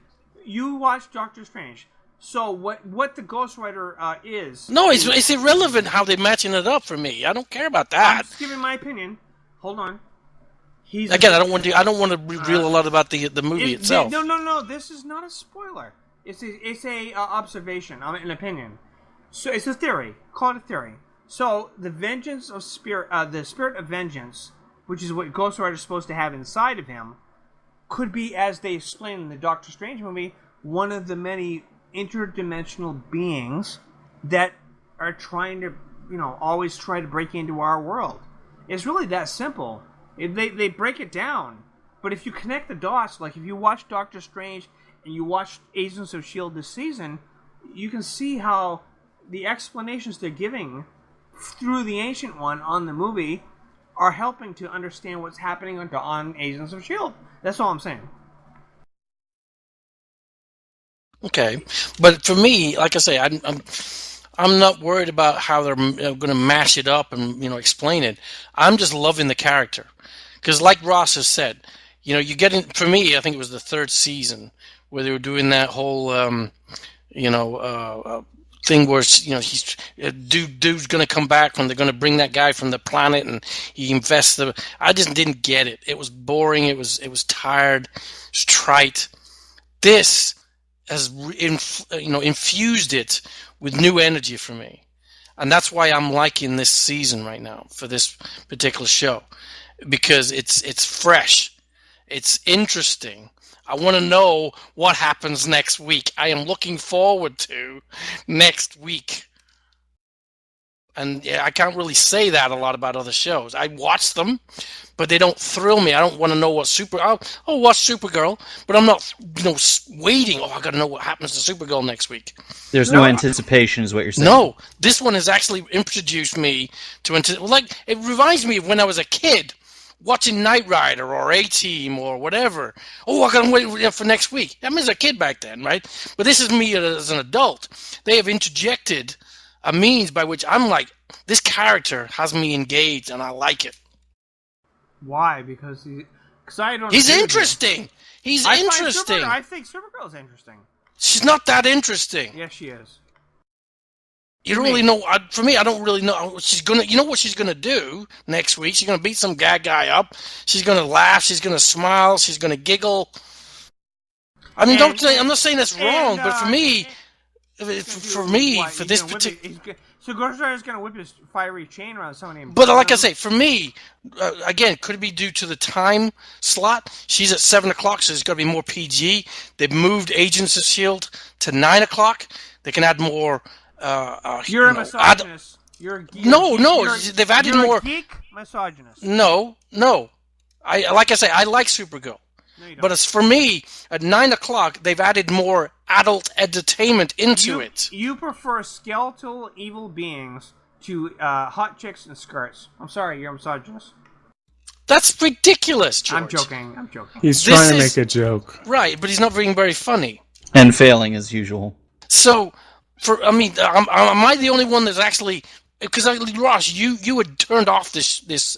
you watch Doctor Strange. So what the Ghost Rider is? No, it's irrelevant how they're matching it up for me. I don't care about that. I'm just giving my opinion. Hold on. I don't want to reveal a lot about the movie itself. No. This is not a spoiler. It's a observation, an opinion. So it's a theory. Call it a theory. So the vengeance of spirit, the spirit of vengeance, which is what Ghost Rider is supposed to have inside of him, could be, as they explain in the Doctor Strange movie, one of the many interdimensional beings that are trying to, always try to break into our world. It's really that simple. They break it down, but if you connect the dots, like if you watch Doctor Strange and you watch Agents of S.H.I.E.L.D. this season, you can see how the explanations they're giving through the Ancient One on the movie are helping to understand what's happening on Agents of S.H.I.E.L.D. That's all I'm saying. Okay, but for me, like I say, I'm not worried about how they're going to mash it up and explain it. I'm just loving the character because, like Ross has said, you get in. For me, I think it was the third season where they were doing that whole thing where he's dude's going to come back when they're going to bring that guy from the planet and he invests the. I just didn't get it. It was boring. It was tired. It was trite. This has infused it with new energy for me, and that's why I'm liking this season right now for this particular show, because it's fresh, it's interesting. I want to know what happens next week. I am looking forward to next week. And yeah, I can't really say that a lot about other shows. I watch them, but they don't thrill me. I don't want to know what I'll watch Supergirl, but I'm not, waiting. Oh, I got to know what happens to Supergirl next week. There's no anticipation, is what you're saying. No, this one has actually introduced me to it reminds me of when I was a kid watching Knight Rider or A-Team or whatever. Oh, I got to wait for next week. I was a kid back then, right? But this is me as an adult. They have interjected a means by which I'm like, this character has me engaged and I like it. Why? Because I don't. He's interesting. He's interesting. I think Supergirl's interesting. She's not that interesting. Yes, she is. You don't really know. For me, I don't really know what she's gonna. You know what she's gonna do next week? She's gonna beat some guy up. She's gonna laugh. She's gonna smile. She's gonna giggle. I mean, I'm not saying that's wrong, but for me. For this particular, so Ghost Rider's gonna whip his fiery chain around somebody. But like I say, for me, again, could it be due to the time slot? She's at 7:00, so it's got to be more PG. They've moved Agents of S.H.I.E.L.D. to 9:00. They can add more. You're a misogynist. They've added more. You're a geek misogynist. No. I like Supergirl. No, but as for me, at 9:00, they've added more adult entertainment into it. You prefer skeletal evil beings to hot chicks in skirts. I'm sorry, you're a misogynist. That's ridiculous, George. I'm joking. He's trying to make a joke. Right, but he's not being very funny. And failing as usual. So, am I the only one that's actually... Because Ross, you had turned off this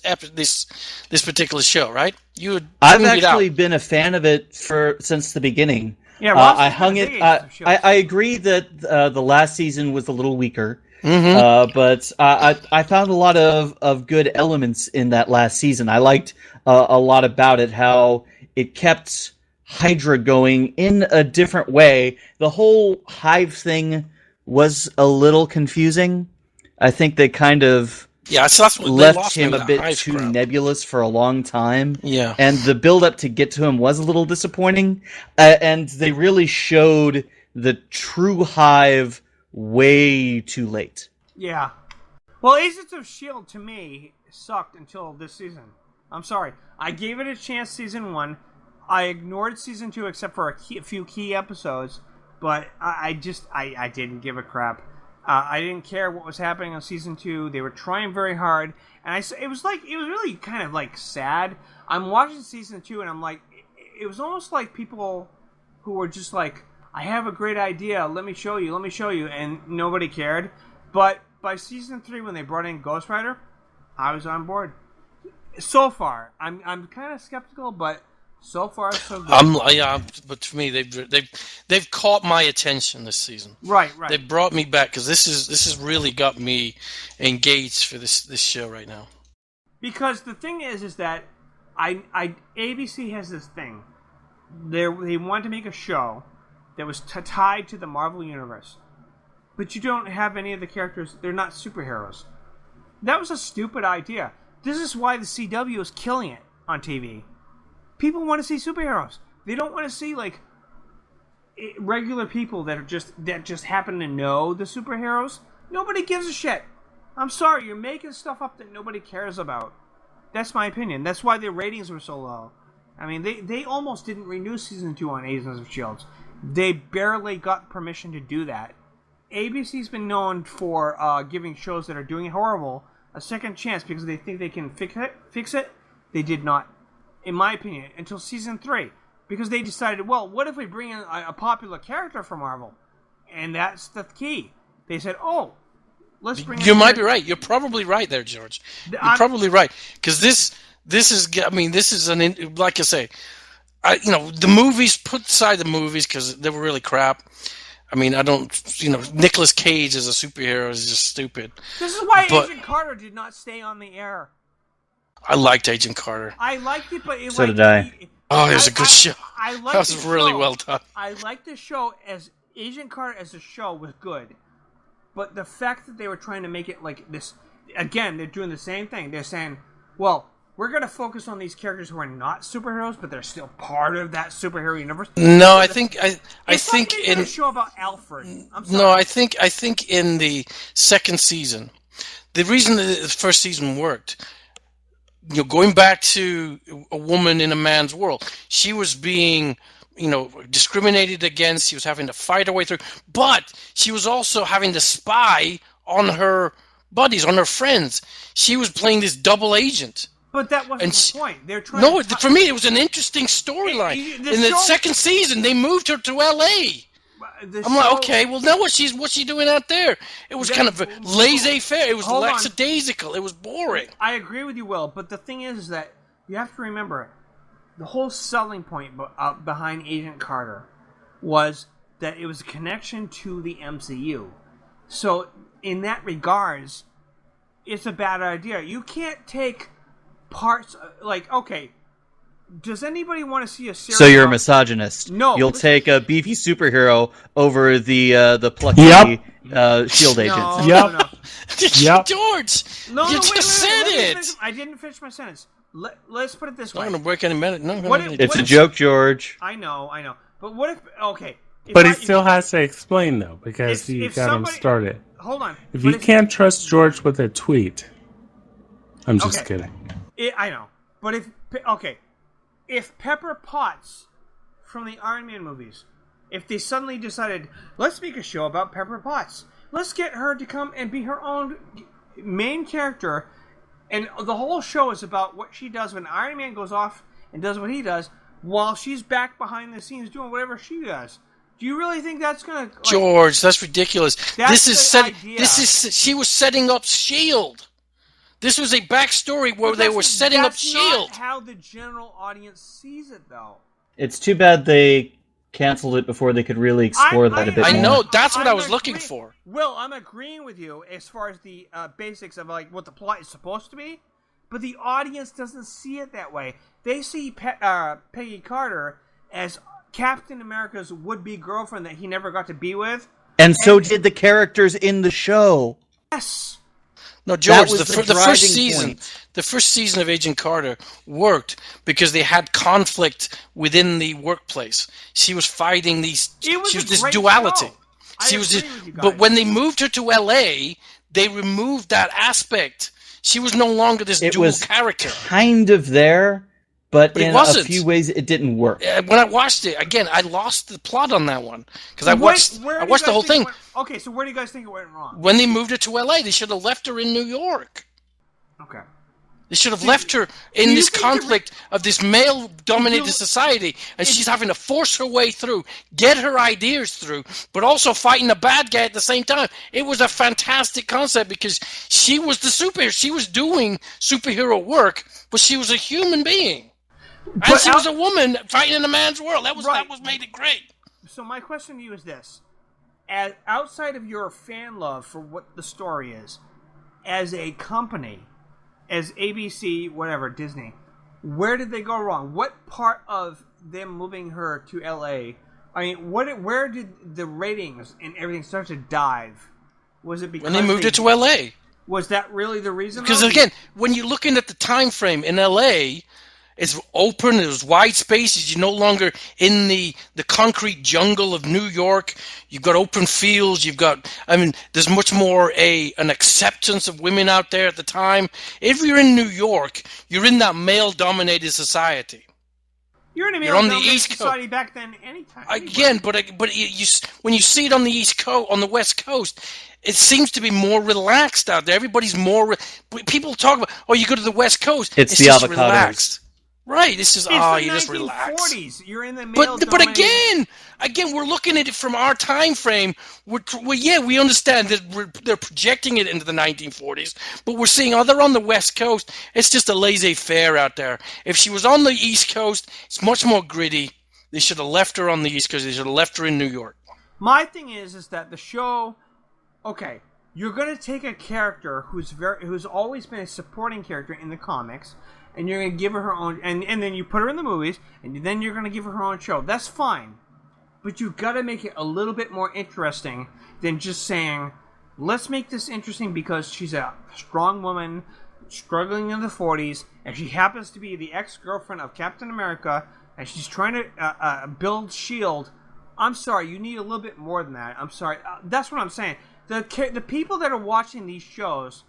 particular show, right? I've actually been a fan of it since the beginning. Yeah, Ross I hung it. I agree that the last season was a little weaker, but I found a lot of good elements in that last season. I liked a lot about it, how it kept Hydra going in a different way. The whole Hive thing was a little confusing. I think they kind of left him a bit too nebulous for a long time. Yeah. And the build-up to get to him was a little disappointing. And they really showed the true Hive way too late. Yeah. Well, Agents of S.H.I.E.L.D. to me sucked until this season. I'm sorry. I gave it a chance season 1. I ignored season 2 except for a few key episodes. But I didn't give a crap. I didn't care what was happening on season 2. They were trying very hard, and it was really kind of like sad. I'm watching season 2, and I'm like, it was almost like people who were just like, I have a great idea. Let me show you, and nobody cared. But by season 3, when they brought in Ghost Rider, I was on board. So far, I'm kind of skeptical, but. So far, so good. But for me, they've caught my attention this season. Right. They've brought me back because this has really got me engaged for this show right now. Because the thing is that ABC has this thing. They wanted to make a show that was tied to the Marvel Universe, but you don't have any of the characters. They're not superheroes. That was a stupid idea. This is why the CW is killing it on TV. People want to see superheroes. They don't want to see regular people that just happen to know the superheroes. Nobody gives a shit. I'm sorry, you're making stuff up that nobody cares about. That's my opinion. That's why their ratings were so low. I mean, they almost didn't renew season 2 on Agents of S.H.I.E.L.D. They barely got permission to do that. ABC's been known for giving shows that are doing horrible a second chance because they think they can fix it. They did not. In my opinion, until season 3. Because they decided, well, what if we bring in a popular character from Marvel? And that's the key. They said, oh, let's bring. You might be right. You're probably right there, George. You're probably right because this is. I mean, this is like I say. The movies, put aside the movies because they were really crap. I mean, I don't, Nicolas Cage as a superhero is just stupid. This is why Agent Carter did not stay on the air. I liked Agent Carter. I liked it, but so did I. It was a good show. I liked that was really well done. I liked the show as Agent Carter as a show was good, but the fact that they were trying to make it like this again, they're doing the same thing. They're saying, well, we're going to focus on these characters who are not superheroes, but they're still part of that superhero universe. No, I think in a show about Alfred. I'm sorry. No, I think in the second season, the reason that the first season worked, going back to a woman in a man's world, she was being, discriminated against. She was having to fight her way through, but she was also having to spy on her buddies, on her friends. She was playing this double agent. But that wasn't the point. They're trying. No, for me, it was an interesting storyline. In the second season, they moved her to L.A. I'm like, okay, well, now what's she doing out there? It was kind of laissez-faire. It was lackadaisical. It was boring. I agree with you, Will, but the thing is that you have to remember the whole selling point behind Agent Carter was that it was a connection to the MCU. So, in that regards, it's a bad idea. You can't take parts okay, does anybody want to see a series? So you're a misogynist? No, you'll take a beefy superhero over the plucky shield agents. No. Yep. George, you just said it. I didn't finish my sentence. Let's put it this way. I'm gonna work any minute. No, it's a joke, George. I know. But what if? Okay. But he still has to explain though, because you got him started. Hold on. If you can't trust George with a tweet, I'm just kidding. I know, but if Pepper Potts from the Iron Man movies, if they suddenly decided, let's make a show about Pepper Potts, let's get her to come and be her own main character, and the whole show is about what she does when Iron Man goes off and does what he does, while she's back behind the scenes doing whatever she does. Do you really think that's gonna? George, that's ridiculous. She was setting up S.H.I.E.L.D. This was a backstory where they were setting up S.H.I.E.L.D. That's not how the general audience sees it, though. It's too bad they canceled it before they could really explore that a bit more. I know, that's what I was looking for. Will, I'm agreeing with you as far as the basics of what the plot is supposed to be, but the audience doesn't see it that way. They see Peggy Carter as Captain America's would-be girlfriend that he never got to be with. And so did the characters in the show. Yes. No, George, the first season of Agent Carter worked because they had conflict within the workplace. She was fighting this duality. But when they moved her to L.A., they removed that aspect. She was no longer this dual character. Kind of there, but in a few ways it didn't work. When I watched it, again, I lost the plot on that one. Because I watched the whole thing. Okay, so where do you guys think it went wrong? When they moved her to L.A., they should have left her in New York. Okay. They should have left her in this conflict of this male-dominated society, and she's having to force her way through, get her ideas through, but also fighting a bad guy at the same time. It was a fantastic concept because she was the superhero. She was doing superhero work, but she was a human being. And she was a woman fighting in a man's world. That was made it great. So my question to you is this. As outside of your fan love for what the story is, as a company, as ABC, whatever, Disney, where did they go wrong? What part of them moving her to LA, where did the ratings and everything start to dive? Was it because when they moved it to LA? Was that really the reason? Because again, when you're looking at the time frame in LA, it's open, there's wide spaces. You're no longer in the concrete jungle of New York. You've got open fields. There's much more an acceptance of women out there at the time. If you're in New York, you're in that male-dominated society. You're in a male-dominated society back then anytime. Again, but when you see it on the East Coast, on the West Coast, it seems to be more relaxed out there. Everybody's more... People talk about, you go to the West Coast. It's the just avocados. Relaxed. Right, this is you just relax. You're in the male but again, we're looking at it from our time frame. We understand that they're projecting it into the 1940s, but we're seeing they're on the West Coast. It's just a laissez-faire out there. If she was on the East Coast, it's much more gritty. They should have left her on the East Coast. They should have left her in New York. My thing is that the show, okay, you're going to take a character who's always been a supporting character in the comics, and you're going to give her own, and then you put her in the movies, and then you're going to give her own show. That's fine. But you've got to make it a little bit more interesting than just saying, let's make this interesting because she's a strong woman struggling in the 40s, and she happens to be the ex-girlfriend of Captain America, and she's trying to build S.H.I.E.L.D. I'm sorry, you need a little bit more than that. I'm sorry. That's what I'm saying. The people that are watching these shows,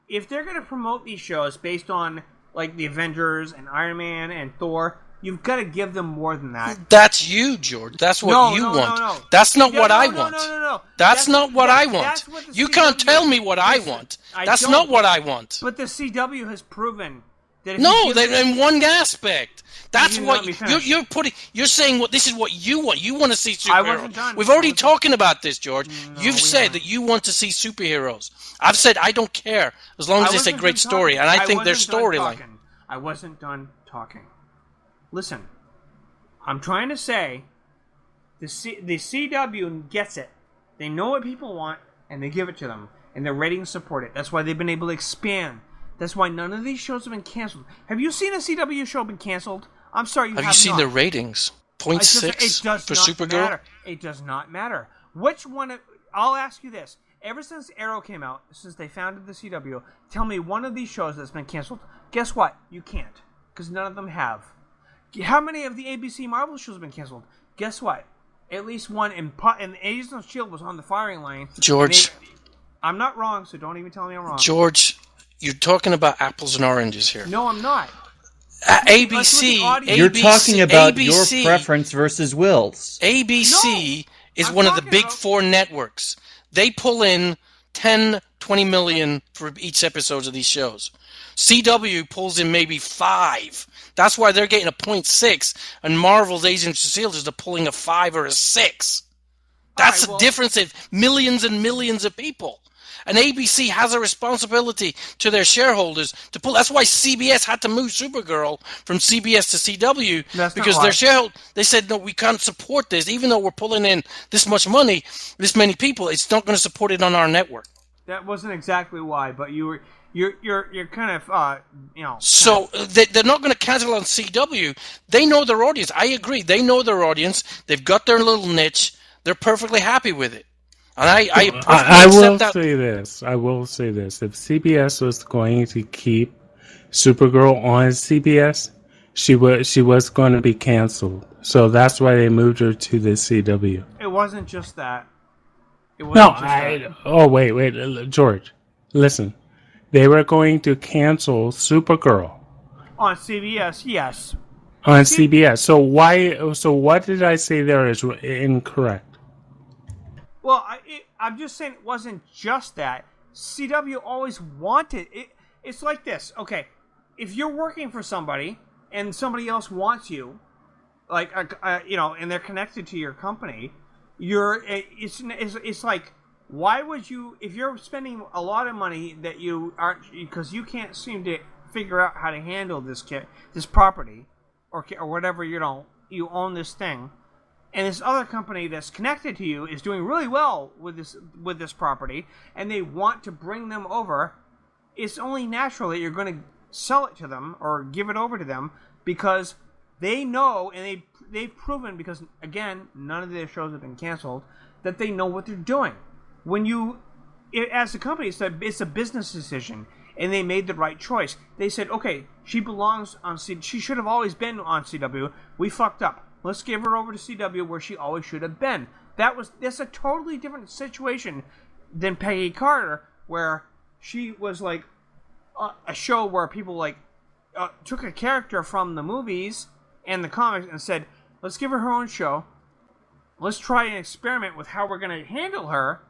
if they're going to promote these shows based on like the Avengers and Iron Man and Thor, you've got to give them more than that. That's you, George. That's what you want. No. That's not what I want. No. That's not what I want. You can't tell me what I want. That's not what I want. But the CW has proven that in one aspect. That's what you're putting. You're saying this is what you want. You want to see superheroes. I wasn't done. We've already talking about this, George. You've said that you want to see superheroes. I've said I don't care as long as it's a great story, and I think their storyline. I wasn't done talking. Listen, I'm trying to say the CW gets it. They know what people want, and they give it to them, and their ratings support it. That's why they've been able to expand. That's why none of these shows have been canceled. Have you seen a CW show been canceled? I'm sorry, have you seen their ratings? 0.6 for Supergirl? It does not matter. Which one? I'll ask you this. Ever since Arrow came out, since they founded the CW, tell me one of these shows that's been canceled. Guess what? You can't, because none of them have. How many of the ABC Marvel shows have been canceled? Guess what? At least one, and Agents of S.H.I.E.L.D. was on the firing line. George. I'm not wrong, so don't even tell me I'm wrong. George, you're talking about apples and oranges here. No, I'm not. ABC. You're talking about your preference versus Will's. ABC is one of the big four networks. They pull in 10, 20 million for each episode of these shows. CW pulls in maybe 5. That's why they're getting a 0.6, and Marvel's Agents of S.H.I.E.L.D. is pulling a 5 or a 6. That's the difference of millions and millions of people. And ABC has a responsibility to their shareholders to pull. That's why CBS had to move Supergirl from CBS to CW because their shareholders, they said, no, we can't support this. Even though we're pulling in this much money, this many people, it's not going to support it on our network. That wasn't exactly why, but you're kind of So they're not going to cancel on CW. They know their audience. I agree. They know their audience. They've got their little niche. They're perfectly happy with it. And I will say this. If CBS was going to keep Supergirl on CBS, she was going to be canceled. So that's why they moved her to the CW. It wasn't just that. Wait, George, listen. They were going to cancel Supergirl on CBS. Yes, on CBS. So why? So what did I say there is incorrect? Well, I'm just saying it wasn't just that. CW always wanted it. It's like this. Okay, if you're working for somebody and somebody else wants you, like and they're connected to your company, it's like, why would you, if you're spending a lot of money that you aren't, because you can't seem to figure out how to handle this property or whatever, you own this thing, and this other company that's connected to you is doing really well with this property, and they want to bring them over, it's only natural that you're going to sell it to them or give it over to them because they know, and they've proven, because again, none of their shows have been canceled, that they know what they're doing. As a company, it's a business decision, and they made the right choice. They said, okay, she belongs on CW. She should have always been on CW. We fucked up. Let's give her over to CW where she always should have been. That's a totally different situation than Peggy Carter, where she was like a show where people took a character from the movies and the comics and said, let's give her own show. Let's try and experiment with how we're going to handle her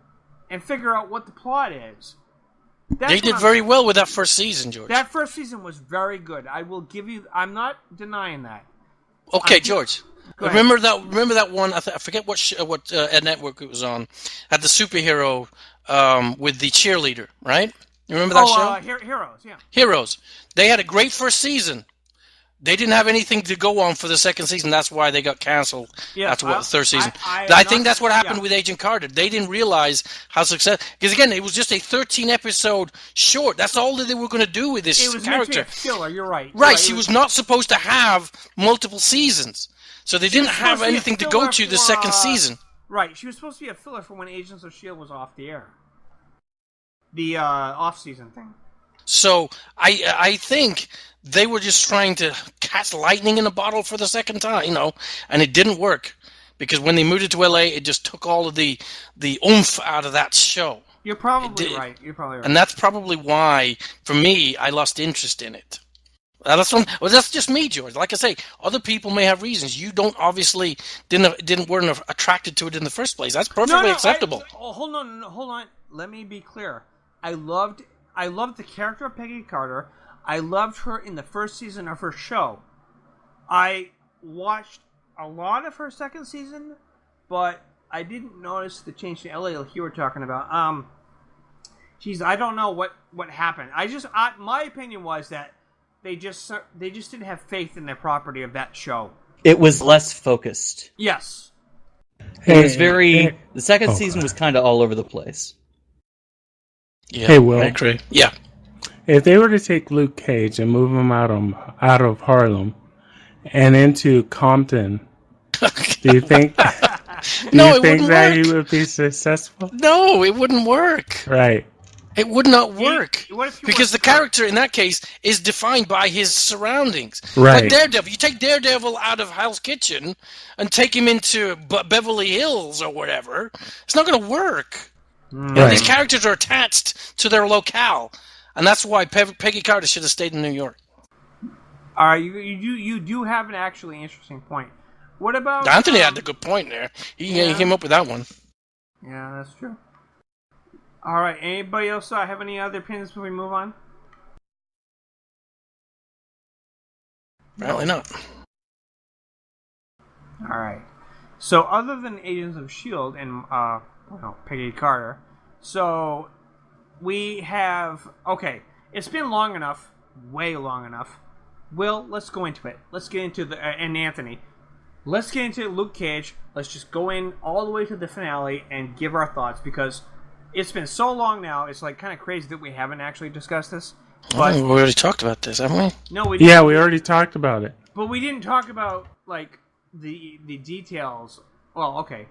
and figure out what the plot is. They did very well with that first season, George. That first season was very good. I will give you. I'm not denying that. Okay, George. Remember that one? I forget what network it was on. Had the superhero with the cheerleader, right? You remember that show? Heroes, yeah. Heroes. They had a great first season. They didn't have anything to go on for the second season. That's why they got canceled after the third season. I think that's what happened with Agent Carter. They didn't realize how successful... Because, again, it was just a 13-episode short. That's all that they were going to do with this character. It was meant to be a filler, you're right. Right, she was not supposed to have multiple seasons. So they didn't have anything to go to the second season. Right, she was supposed to be a filler for when Agents of S.H.I.E.L.D. was off the air. The off-season thing. So I think they were just trying to catch lightning in a bottle for the second time, and it didn't work. Because when they moved it to LA, it just took all of the oomph out of that show. You're probably right. And that's probably why, for me, I lost interest in it. That's just me, George. Like I say, other people may have reasons. You weren't attracted to it in the first place. That's perfectly acceptable. Hold on. Let me be clear. I loved the character of Peggy Carter. I loved her in the first season of her show. I watched a lot of her second season, but I didn't notice the change to LA like you were talking about. I don't know what happened. My opinion was that they just didn't have faith in the property of that show. It was less focused. Yes. It was the second season was kind of all over the place. Yeah, hey, Will. I agree. Yeah. If they were to take Luke Cage and move him out of Harlem and into Compton, do you think that he would be successful? No, it wouldn't work. Right. It would not work. Because the character in that case is defined by his surroundings. Right. Like Daredevil. You take Daredevil out of Hell's Kitchen and take him into Beverly Hills or whatever, it's not going to work. Right. These characters are attached to their locale. And that's why Peggy Carter should have stayed in New York. All right, you do have an actually interesting point. What about... Anthony had a good point there. He came up with that one. Yeah, that's true. All right, anybody else have any other opinions before we move on? Apparently not. All right. So other than Agents of S.H.I.E.L.D. and Peggy Carter, so we have... Okay, it's been long enough, way long enough. Will, let's go into it. Let's get into and Anthony. Let's get into Luke Cage. Let's just go in all the way to the finale and give our thoughts, because it's been so long now, it's like kind of crazy that we haven't actually discussed this. But we already talked about this, haven't we? No, we didn't. Yeah, we already talked about it. But we didn't talk about, like, the details. Well, okay.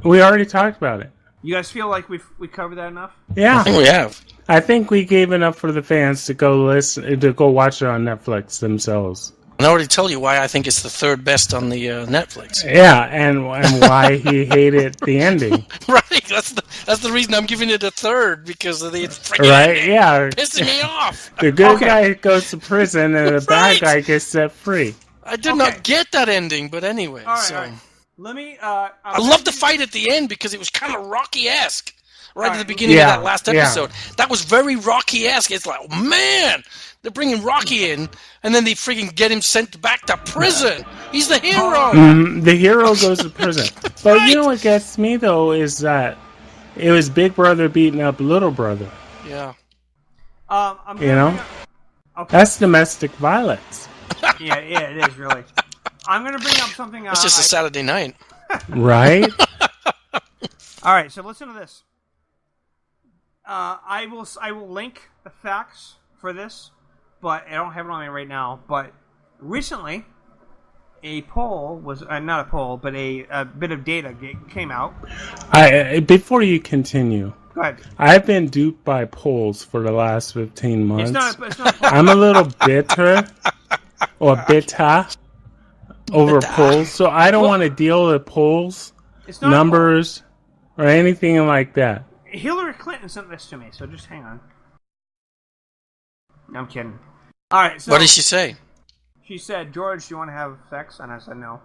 We already talked about it. You guys feel like we covered that enough? Yeah. I think we have. I think we gave enough for the fans to go watch it on Netflix themselves. I already told you why I think it's the third best on the Netflix. Yeah, and why he hated the ending. Right, that's the reason I'm giving it a third, because of the freaking ending. Yeah, pissing me off. The good guy goes to prison and the bad guy gets set free. I did not get that ending, but anyway. All right. Let me. I love the fight at the end because it was kind of Rocky-esque. Right at the beginning of that last episode. Yeah. That was very Rocky-esque. It's like, oh, man, they're bringing Rocky in, and then they freaking get him sent back to prison. He's the hero. The hero goes to prison. But you know what gets me, though, is that it was Big Brother beating up Little Brother. Yeah. Okay. That's domestic violence. Yeah, it is, really. I'm going to bring up something... It's just a Saturday night. Right? All right, so listen to this. I will link the facts for this, but I don't have it on me right now. But recently, a poll was not a poll, but a bit of data came out. Before you continue, go ahead. I've been duped by polls for the last 15 months. It's not a poll. I'm a little bitter or bitter over polls, so I don't want to deal with polls, numbers, or anything like that. Hillary Clinton sent this to me, so just hang on. No, I'm kidding. All right. So what did she say? She said, "George, do you want to have sex?" And I said, "No."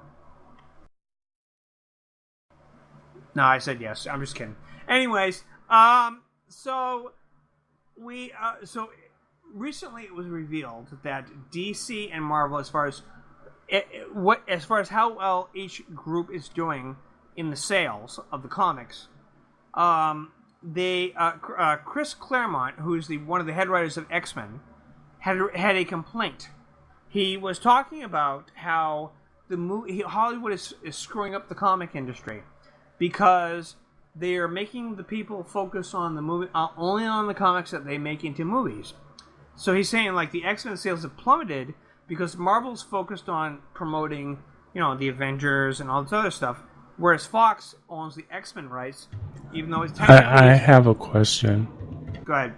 No, I said yes. I'm just kidding. Anyways, so so recently it was revealed that DC and Marvel, as far as how well each group is doing in the sales of the comics, Chris Claremont, who's one of the head writers of X-Men, had a complaint. He was talking about how Hollywood is screwing up the comic industry because they are making the people focus on the movie only on the comics that they make into movies. So he's saying like the X-Men sales have plummeted because Marvel's focused on promoting, the Avengers and all this other stuff, whereas Fox owns the X-Men rights, even though it's technically... I have a question. Go ahead.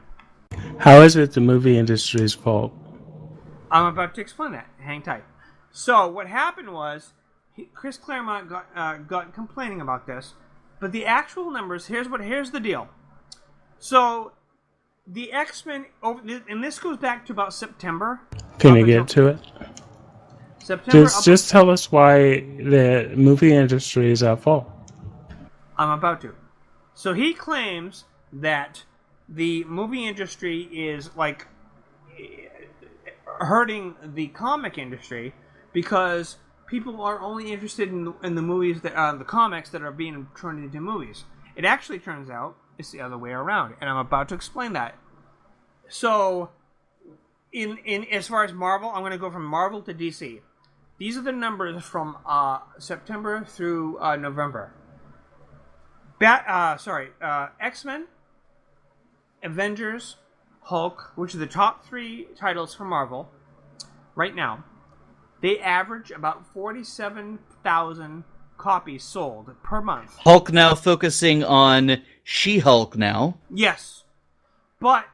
How is it the movie industry's fault? I'm about to explain that. Hang tight. So what happened was, Chris Claremont got complaining about this, but the actual numbers, here's the deal. So the X-Men, and this goes back to about September. Can you get to it? September. Just tell us why the movie industry is at fault. I'm about to. So he claims that the movie industry is like hurting the comic industry because people are only interested in the movies the comics that are being turned into movies. It actually turns out it's the other way around, and I'm about to explain that. So, in as far as Marvel, I'm going to go from Marvel to DC. These are the numbers from September through November. X-Men, Avengers, Hulk, which are the top 3 titles for Marvel right now. They average about 47,000 copies sold per month. Hulk now focusing on She-Hulk now. Yes. But,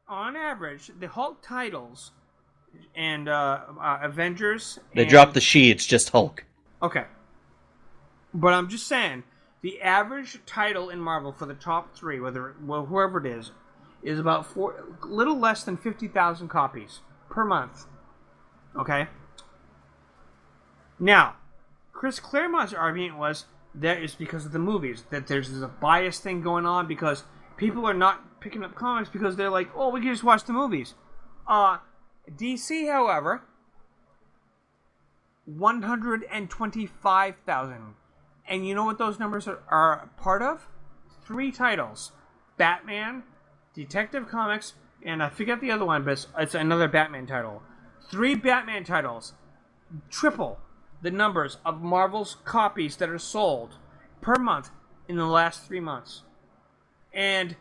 on average, the Hulk titles and Avengers... They dropped the she, it's just Hulk. Okay. But I'm just saying, the average title in Marvel for the top 3, whoever it is about little less than 50,000 copies per month. Okay? Now, Chris Claremont's argument was that it's because of the movies, that there's a bias thing going on because people are not picking up comics because they're like, oh, we can just watch the movies. DC, however, 125,000. And you know what those numbers are part of? 3 titles. Batman, Detective Comics, and I forget the other one, but it's another Batman title. 3 Batman titles. Triple the numbers of Marvel's copies that are sold per month in the last 3 months. And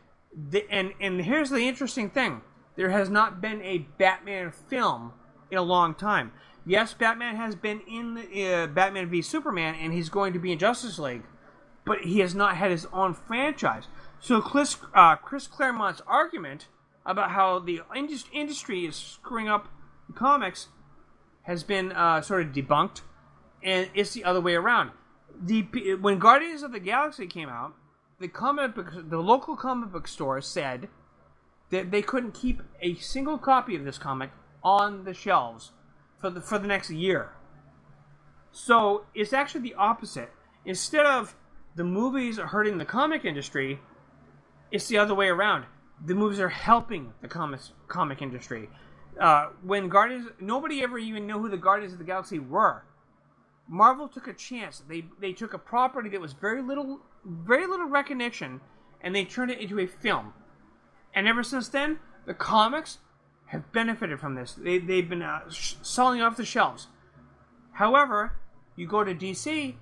here's the interesting thing. There has not been a Batman film in a long time. Yes, Batman has been in the Batman v Superman, and he's going to be in Justice League, but he has not had his own franchise. So Chris Claremont's argument about how the industry is screwing up comics has been sort of debunked, and it's the other way around. When Guardians of the Galaxy came out, the local comic book store said that they couldn't keep a single copy of this comic on the shelves for the next year. So it's actually the opposite. Instead of the movies hurting the comic industry, it's the other way around. The movies are helping the comic industry. When nobody ever even knew who the Guardians of the Galaxy were. Marvel took a chance. They took a property that was very little recognition, and they turned it into a film. And ever since then, the comics have benefited from this. They've been selling off the shelves. However, you go to DC,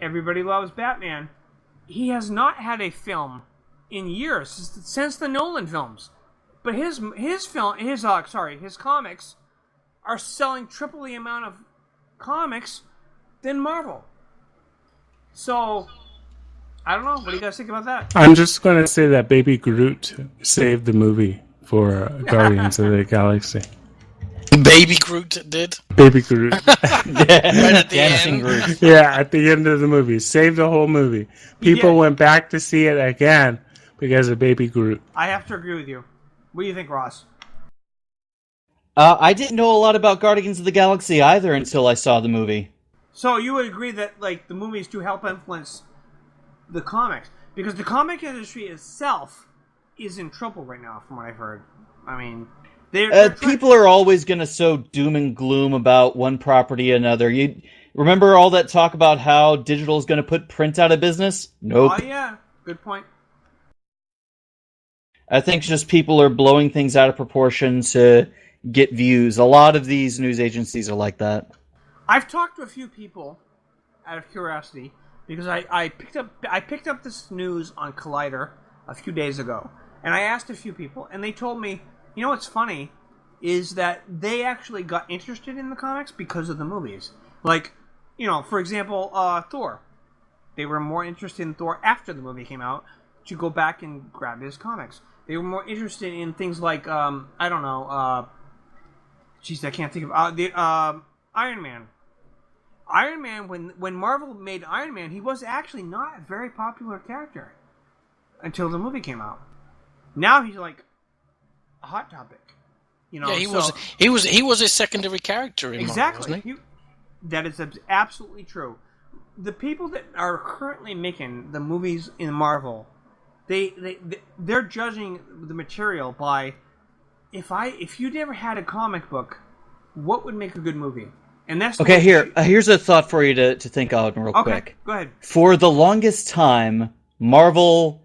everybody loves Batman. He has not had a film in years since the Nolan films. But his comics are selling triple the amount of comics than Marvel. So, I don't know. What do you guys think about that? I'm just going to say that Baby Groot saved the movie for Guardians of the Galaxy. Baby Groot did? Baby Groot. Right at the Dancing end. Groot. Yeah, at the end of the movie. Saved the whole movie. People went back to see it again because of Baby Groot. I have to agree with you. What do you think, Ross? I didn't know a lot about Guardians of the Galaxy either until I saw the movie. So you would agree that the movies do help influence the comics, because the comic industry itself is in trouble right now, from what I've heard. I mean, people are always going to sow doom and gloom about one property or another. You remember all that talk about how digital is going to put print out of business? Nope. Oh, yeah. Good point. I think just people are blowing things out of proportion to get views. A lot of these news agencies are like that. I've talked to a few people out of curiosity because I picked up this news on Collider a few days ago, and I asked a few people, and they told me, you know what's funny is that they actually got interested in the comics because of the movies. Like, you know, for example, Thor. They were more interested in Thor after the movie came out to go back and grab his comics. They were more interested in things like, I don't know, I can't think of, Iron Man. Iron Man, when Marvel made Iron Man, he was actually not a very popular character until the movie came out. Now he's like a hot topic. You know, yeah, he was a secondary character in Marvel, wasn't he? That is absolutely true. The people that are currently making the movies in Marvel, they're judging the material by if you never had a comic book, what would make a good movie? And that's okay. Here's a thought for you to think out real quick. Go ahead. For the longest time, Marvel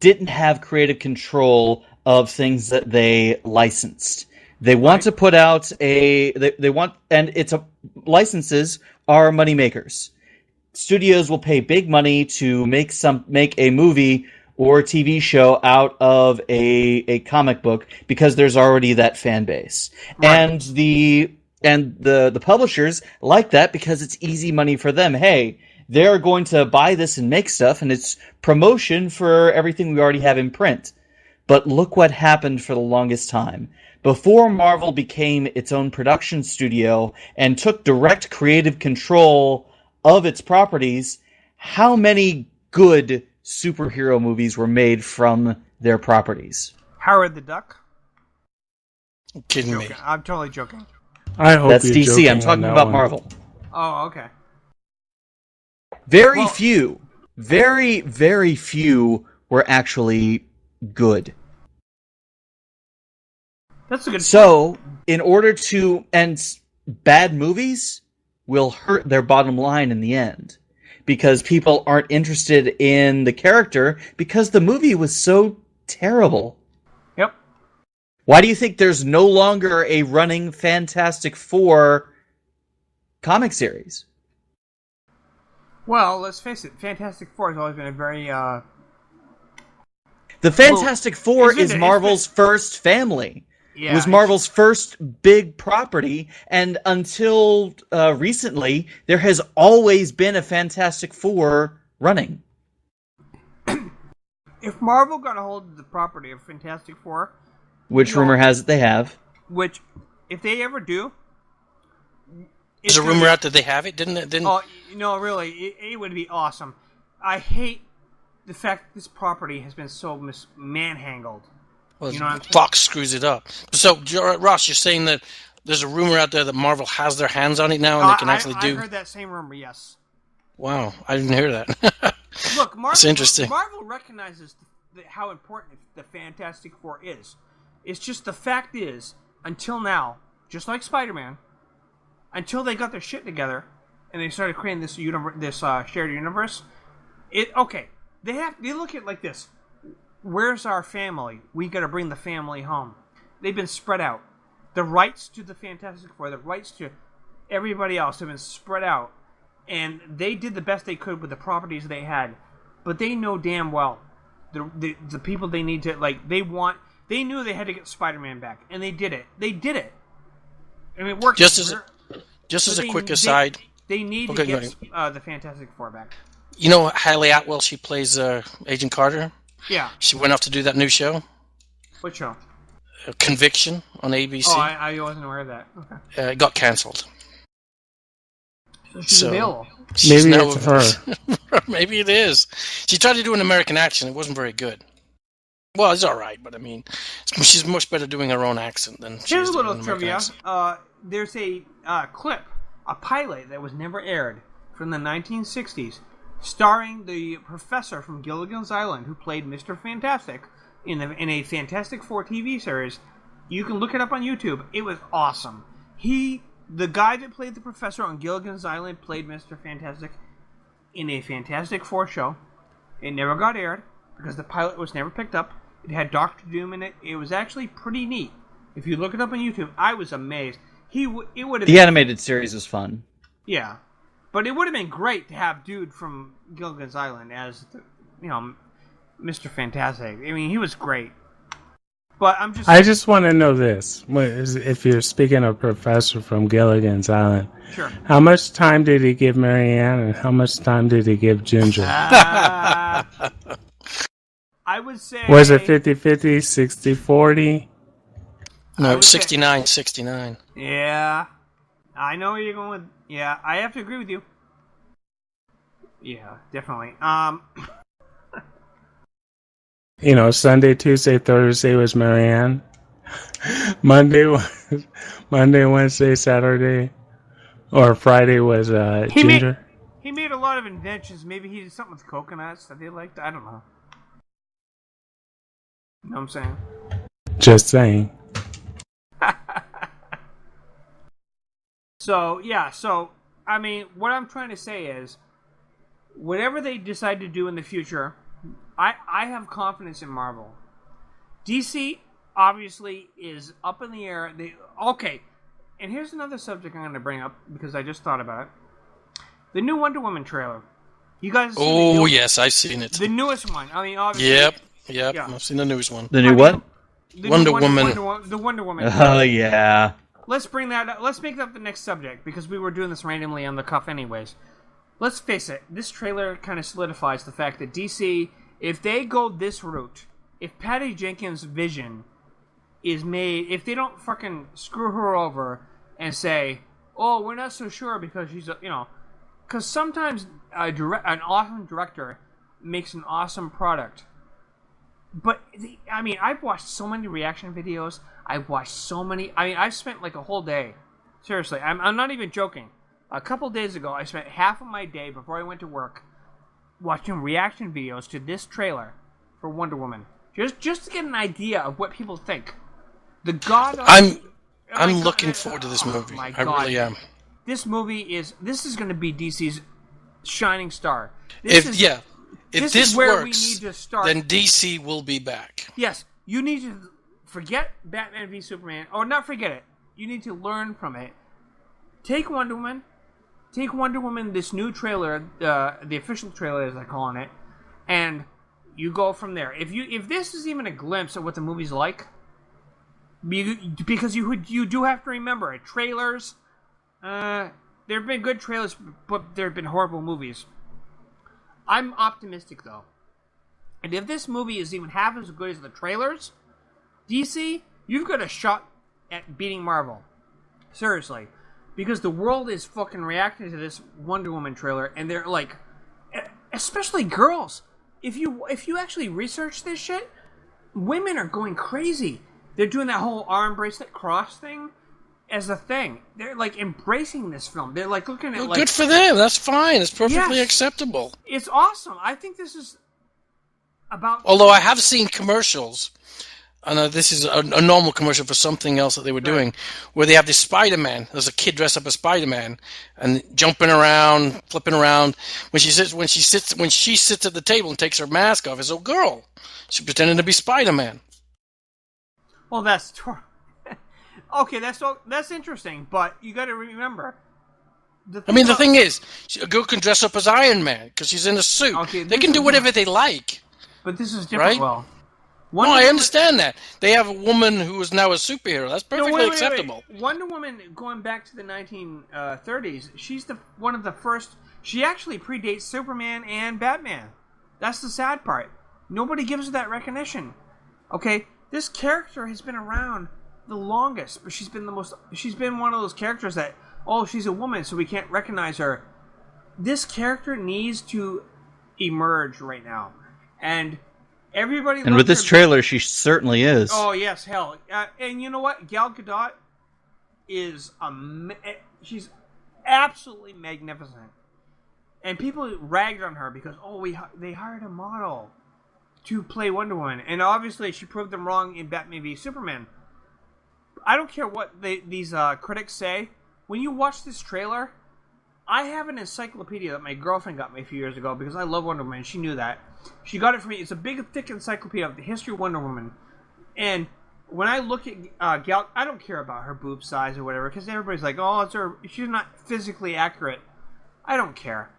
didn't have creative control of things that they licensed. They want to put out licenses are moneymakers. Studios will pay big money to make a movie or TV show out of a comic book because there's already that fan base. Right. And the publishers like that because it's easy money for them. Hey, they're going to buy this and make stuff, and it's promotion for everything we already have in print. But look what happened for the longest time. Before Marvel became its own production studio and took direct creative control of its properties, how many good superhero movies were made from their properties? Howard the Duck? You're kidding me. I'm totally joking. I hope that's you're DC. joking I'm talking on that about one. Marvel. Oh, okay. Very few were actually good. That's a good point. In order to... And bad movies will hurt their bottom line in the end. Because people aren't interested in the character because the movie was so terrible. Yep. Why do you think there's no longer a running Fantastic Four comic series? Well, let's face it, Fantastic Four has always been a very, The Fantastic Four is Marvel's first family. Yeah, it was Marvel's first big property, and until recently, there has always been a Fantastic Four running. If Marvel got a hold of the property of Fantastic Four... Which rumor has it they have. Which, if they ever do... There's a rumor out that they have it, didn't it? Oh, no, really, it would be awesome. I hate the fact this property has been so manhandled. Well, you know Fox screws it up. So, Ross, you're saying that there's a rumor out there that Marvel has their hands on it now and they can actually do... I heard that same rumor, yes. Wow, I didn't hear that. Look, Marvel, that's interesting. Marvel recognizes how important the Fantastic Four is. It's just the fact is, until now, just like Spider-Man, until they got their shit together and they started creating this shared universe, they look at it like this. Where's our family? We got to bring the family home. They've been spread out. The rights to the Fantastic Four, the rights to everybody else have been spread out. And they did the best they could with the properties they had. But they know damn well the people they need to, they knew they had to get Spider-Man back. And they did it. They did it. And it worked. Just as a quick aside. They need to get the Fantastic Four back. You know Hayley Atwell, she plays Agent Carter? Yeah. She went off to do that new show. What show? Conviction on ABC. Oh, I wasn't aware of that. Okay. It got cancelled. So she's available. Maybe it's her. Maybe it is. She tried to do an American accent. It wasn't very good. Well, it's all right, but I mean, she's much better doing her own accent than she's Here's a doing little an American trivia. accent. There's a clip, a pilot that was never aired from the 1960s, starring the professor from Gilligan's Island who played Mr. Fantastic in a Fantastic Four TV series. You can look it up on YouTube. It was awesome. The guy that played the professor on Gilligan's Island, played Mr. Fantastic in a Fantastic Four show. It never got aired because the pilot was never picked up. It had Doctor Doom in it. It was actually pretty neat. If you look it up on YouTube, I was amazed. The animated series was fun. Yeah, but it would have been great to have dude from Gilligan's Island as Mr. Fantastic. I mean, he was great. But I just want to know this: if you're speaking of Professor from Gilligan's Island, sure. How much time did he give Marianne, and how much time did he give Ginger? I would say... Was it 50-50, 60-40? No, 69-69. Yeah. I know where you're going with... Yeah, I have to agree with you. Yeah, definitely. Sunday, Tuesday, Thursday was Marianne. Monday, Wednesday, Saturday, or Friday was Ginger. He made a lot of inventions. Maybe he did something with coconuts that they liked. I don't know. You know what I'm saying? Just saying. So, I mean, what I'm trying to say is, whatever they decide to do in the future, I have confidence in Marvel. DC, obviously, is up in the air. Okay, and here's another subject I'm going to bring up, because I just thought about it. The new Wonder Woman trailer. You guys have seen yes, I've seen it. The newest one. I mean, obviously... Yep, yeah. I've seen the newest one. The new what? Wonder Woman. The Wonder Woman. Oh, yeah. Let's bring that up. Let's make that the next subject, because we were doing this randomly on the cuff anyways. Let's face it, this trailer kind of solidifies the fact that DC, if they go this route, if Patty Jenkins' vision is made, if they don't fucking screw her over and say, oh, we're not so sure because she's, because sometimes an awesome director makes an awesome product. But, I've watched so many reaction videos. I've spent like a whole day. Seriously, I'm not even joking. A couple days ago, I spent half of my day before I went to work watching reaction videos to this trailer for Wonder Woman. Just to get an idea of what people think. I'm looking forward to this movie. I really am. This is going to be DC's shining star. If this where works, we need to start. Then DC will be back. Yes, you need to forget Batman v Superman, or not forget it. You need to learn from it. Take Wonder Woman, this new trailer, the official trailer as they're calling it, and you go from there. If this is even a glimpse of what the movie's like, because you do have to remember it. Trailers, there have been good trailers, but there have been horrible movies. I'm optimistic though, and if this movie is even half as good as the trailers, DC, you've got a shot at beating Marvel. Seriously. Because the world is fucking reacting to this Wonder Woman trailer, and they're like, especially girls. If you actually research this shit, women are going crazy. They're doing that whole arm bracelet cross thing as a thing. They're like embracing this film. They're like looking at good for them. That's fine. It's perfectly acceptable. It's awesome. I think this is about. Although I have seen commercials. I know this is a normal commercial for something else that they were doing, where they have this Spider-Man. There's a kid dressed up as Spider-Man and jumping around, flipping around. When she sits at the table and takes her mask off, it's a girl. She's pretending to be Spider-Man. Well, that's okay. That's interesting, but you got to remember. The thing is, a girl can dress up as Iron Man because she's in a suit. Okay, they can do whatever they like. But this is different, right? Well. I understand that. They have a woman who is now a superhero. That's perfectly acceptable. Wait. Wonder Woman, going back to the 1930s, she's one of the first... She actually predates Superman and Batman. That's the sad part. Nobody gives her that recognition. Okay? This character has been around the longest, but she's been one of those characters that, she's a woman, so we can't recognize her. This character needs to emerge right now. And... everybody. And with this trailer, she certainly is. Oh yes, hell, and you know what? Gal Gadot is she's absolutely magnificent, and people ragged on her because they hired a model to play Wonder Woman, and obviously she proved them wrong in Batman v Superman. I don't care what these critics say. When you watch this trailer, I have an encyclopedia that my girlfriend got me a few years ago because I love Wonder Woman. She knew that. She got it for me. It's a big, thick encyclopedia of the history of Wonder Woman. And when I look at Gal, I don't care about her boob size or whatever because everybody's like, oh, she's not physically accurate. I don't care.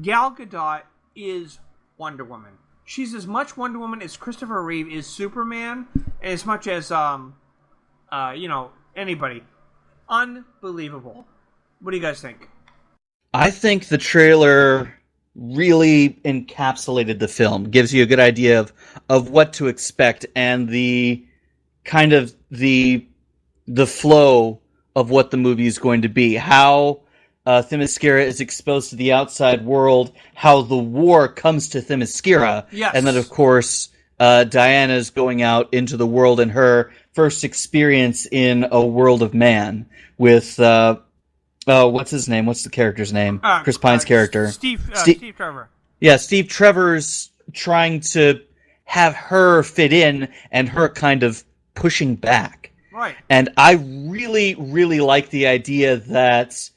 Gal Gadot is Wonder Woman. She's as much Wonder Woman as Christopher Reeve is Superman, as much as anybody. Unbelievable. What do you guys think? I think the trailer really encapsulated the film, gives you a good idea of what to expect and the kind of the flow of what the movie is going to be. How Themyscira is exposed to the outside world, how the war comes to Themyscira, yes. And then, of course, Diana's going out into the world and her first experience in a world of man with, what's his name? What's the character's name? Chris Pine's character. Steve Trevor. Yeah, Steve Trevor's trying to have her fit in and her kind of pushing back. Right. And I really, really like the idea that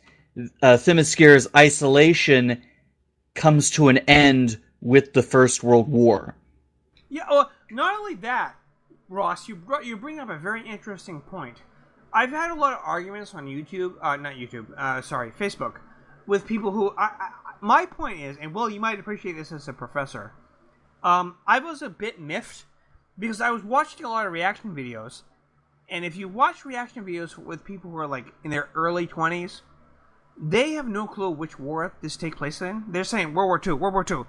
Themyscira's isolation comes to an end with the First World War. Yeah, well, not only that, Ross, you bring up a very interesting point. I've had a lot of arguments on Facebook, with people who, my point is, and Will, you might appreciate this as a professor, I was a bit miffed, because I was watching a lot of reaction videos, and if you watch reaction videos with people who are like in their early 20s, they have no clue which war this takes place in. They're saying World War II, World War II.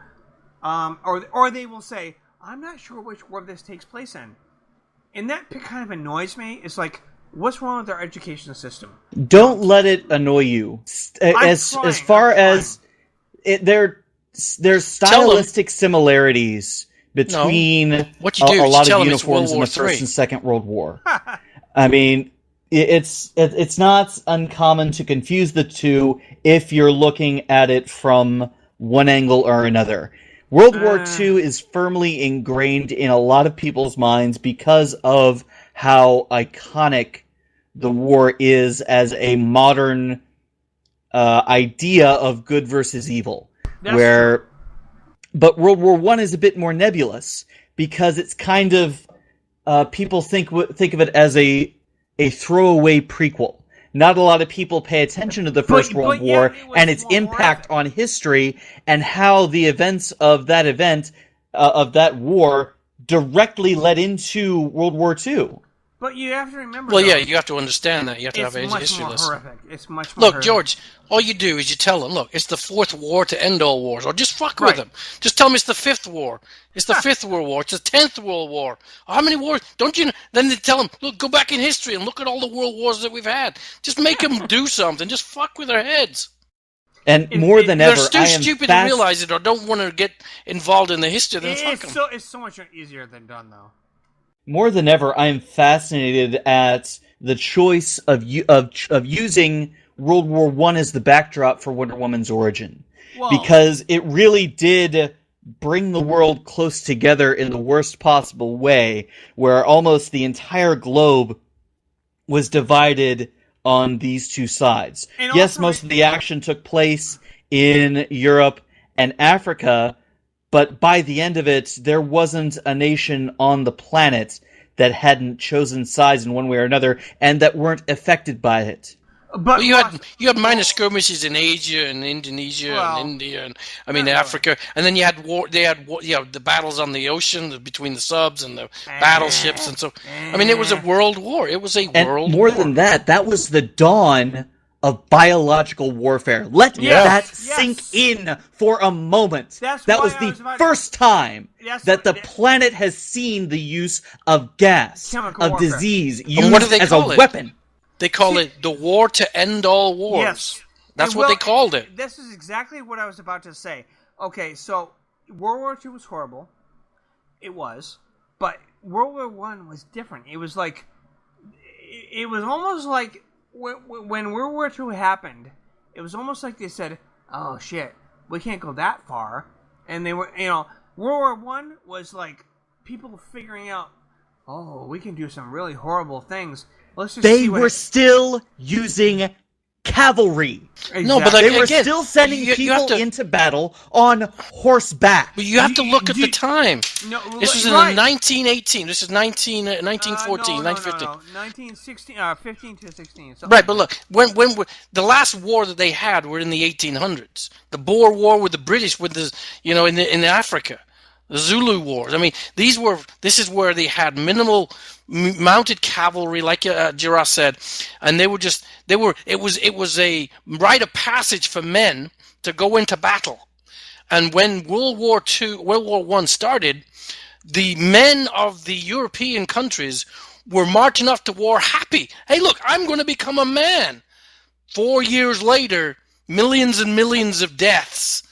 Or they will say, I'm not sure which war this takes place in. And that kind of annoys me. It's like, what's wrong with our education system? Don't let it annoy you. As far as there's stylistic similarities between a lot of uniforms in the First and Second World War. I mean, it's not uncommon to confuse the two if you're looking at it from one angle or another. World War II is firmly ingrained in a lot of people's minds because of how iconic the war is as a modern idea of good versus evil. But World War I is a bit more nebulous because it's kind of people think of it as a throwaway prequel. Not a lot of people pay attention to the First World War and its impact on history and how the events of that war directly led into World War II. But you have to remember... Well, you have to understand that. You have to have a history lesson. It's much more horrific. George, all you do is you tell them, look, it's the fourth war to end all wars, or just fuck with them. Just tell them it's the fifth war. It's the fifth World War. It's the 10th World War. How many wars? Don't you know? Then they tell them, look, go back in history and look at all the world wars that we've had. Just make them do something. Just fuck with their heads. And more than ever, they're too stupid to realize it or don't want to get involved in the history. Then fuck them. It's so much easier than done, though. More than ever, I am fascinated at the choice of using World War I as the backdrop for Wonder Woman's origin. Because it really did bring the world close together in the worst possible way, where almost the entire globe was divided on these two sides. And yes, most of the action took place in Europe and Africa, but by the end of it, there wasn't a nation on the planet that hadn't chosen sides in one way or another, and that weren't affected by it. But you had minor skirmishes in Asia and Indonesia and India and Africa, and then you had war. They had the battles on the ocean between the subs and the battleships, and so it was a world war. It was a world war. More than that, that was the dawn of biological warfare. Let that sink in for a moment. That was the first time that the planet has seen the use of gas, of disease, used as a weapon. They call it the war to end all wars. Yes. That's what they called it. This is exactly what I was about to say. Okay, so World War II was horrible. It was. But World War I was different. It was like... It was almost like... When World War II happened, it was almost like they said, oh shit, we can't go that far. And they were, World War I was like people figuring out, oh, we can do some really horrible things. Let's just They were still using cavalry. Exactly. No, but they were still sending people into battle on horseback. But you have to look at the time. No, this was in 1918. This is 1914, 1915. No. 1916, 15 to 16. Right, but look, when the last war that they had were in the 1800s. The Boer War with the British, with the in Africa, the Zulu Wars. I mean, this is where they had minimal mounted cavalry, like Girard said, and it was a rite of passage for men to go into battle. And when World War I started, the men of the European countries were marching off to war happy. Hey, look, I'm going to become a man. 4 years later, millions and millions of deaths.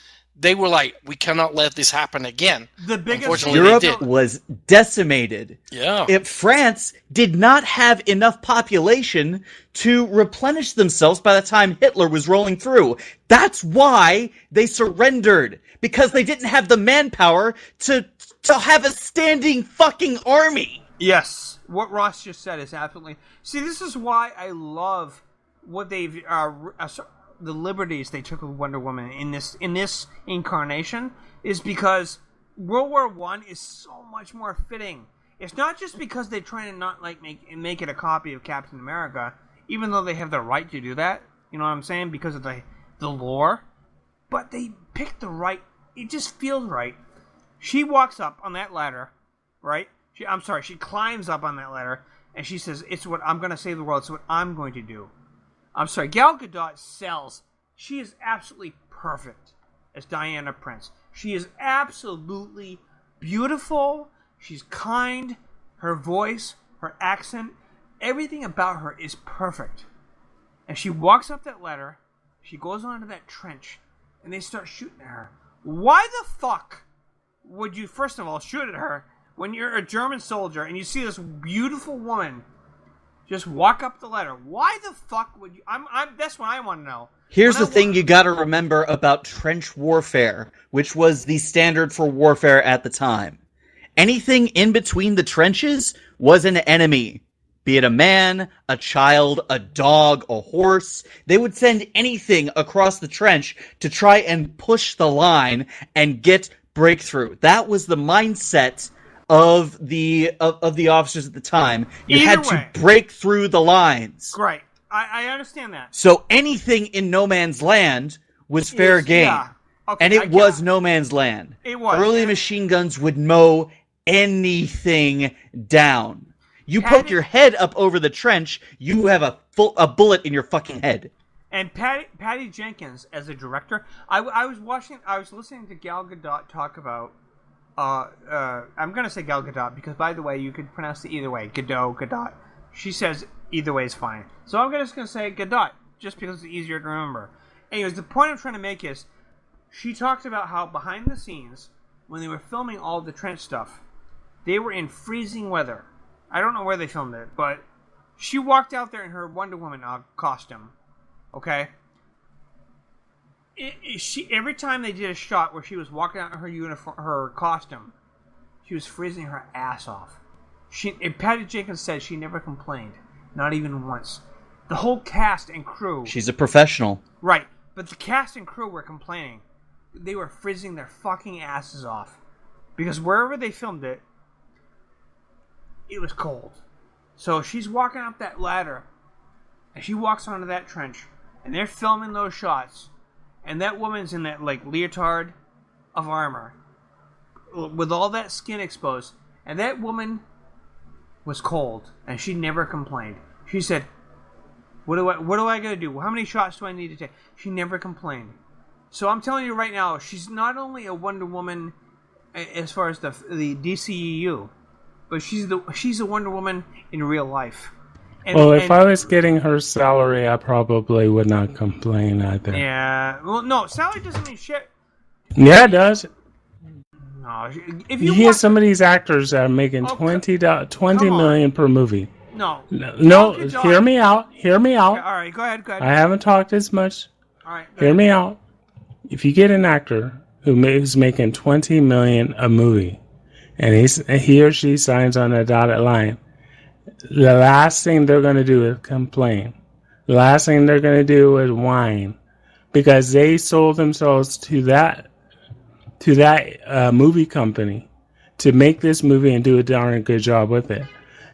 They were like, we cannot let this happen again. The biggest Europe was decimated. Yeah. If France did not have enough population to replenish themselves by the time Hitler was rolling through. That's why they surrendered. Because they didn't have the manpower to have a standing fucking army. Yes. What Ross just said is absolutely... See, this is why I love what they've... the liberties they took with Wonder Woman in this incarnation is because World War I is so much more fitting. It's not just because they're trying to not make it a copy of Captain America, even though they have the right to do that. You know what I'm saying? Because of the lore. But they picked the right... It just feels right. She walks up on that ladder, right? She climbs up on that ladder, and she says, "It's what I'm going to save the world. It's what I'm going to do." I'm sorry, Gal Gadot sells. She is absolutely perfect as Diana Prince. She is absolutely beautiful. She's kind. Her voice, her accent, everything about her is perfect. And she walks up that ladder. She goes onto that trench, and they start shooting at her. Why the fuck would you, first of all, shoot at her when you're a German soldier and you see this beautiful woman just walk up the ladder? Why the fuck would you... that's what I want to know. Here's the thing you gotta remember about trench warfare, which was the standard for warfare at the time. Anything in between the trenches was an enemy. Be it a man, a child, a dog, a horse. They would send anything across the trench to try and push the line and get breakthrough. That was the mindset of the officers at the time. You had to break through the lines. Right. I understand that. So anything in no man's land was fair game. Yeah. Okay, and it was no man's land. It was. Early machine guns would mow anything down. You poke your head up over the trench, you have a bullet in your fucking head. And Patty Jenkins, as a director, I was listening to Gal Gadot talk about, I'm going to say Gal Gadot, because by the way, you could pronounce it either way, Gadot. She says either way is fine. So I'm just going to say Gadot, just because it's easier to remember. Anyways, the point I'm trying to make is, she talked about how behind the scenes, when they were filming all the trench stuff, they were in freezing weather. I don't know where they filmed it, but she walked out there in her Wonder Woman costume. Okay? Every time they did a shot where she was walking out in her uniform, her costume, she was freezing her ass off. Patty Jenkins said she never complained. Not even once. The whole cast and crew... She's a professional. Right. But the cast and crew were complaining. They were freezing their fucking asses off. Because wherever they filmed it, it was cold. So she's walking up that ladder, and she walks onto that trench, and they're filming those shots, and that woman's in that leotard of armor with all that skin exposed, and that woman was cold, and she never complained. She said, what do I gotta do? How many shots do I need to take? She never complained. So I'm telling you right now, she's not only a Wonder Woman as far as the DCEU, but she's a Wonder Woman in real life. If I was getting her salary, I probably would not complain either. Yeah. Well, no, salary doesn't mean shit. Yeah, it does. No, if you hear some of these actors that are making $20 million per movie. No, hear me out. Hear me out. Okay, all right, go ahead. I haven't talked as much. All right, hear me out. If you get an actor who's making $20 million a movie, and he or she signs on a dotted line, the last thing they're going to do is complain. The last thing they're going to do is whine, because they sold themselves to that movie company to make this movie and do a darn good job with it.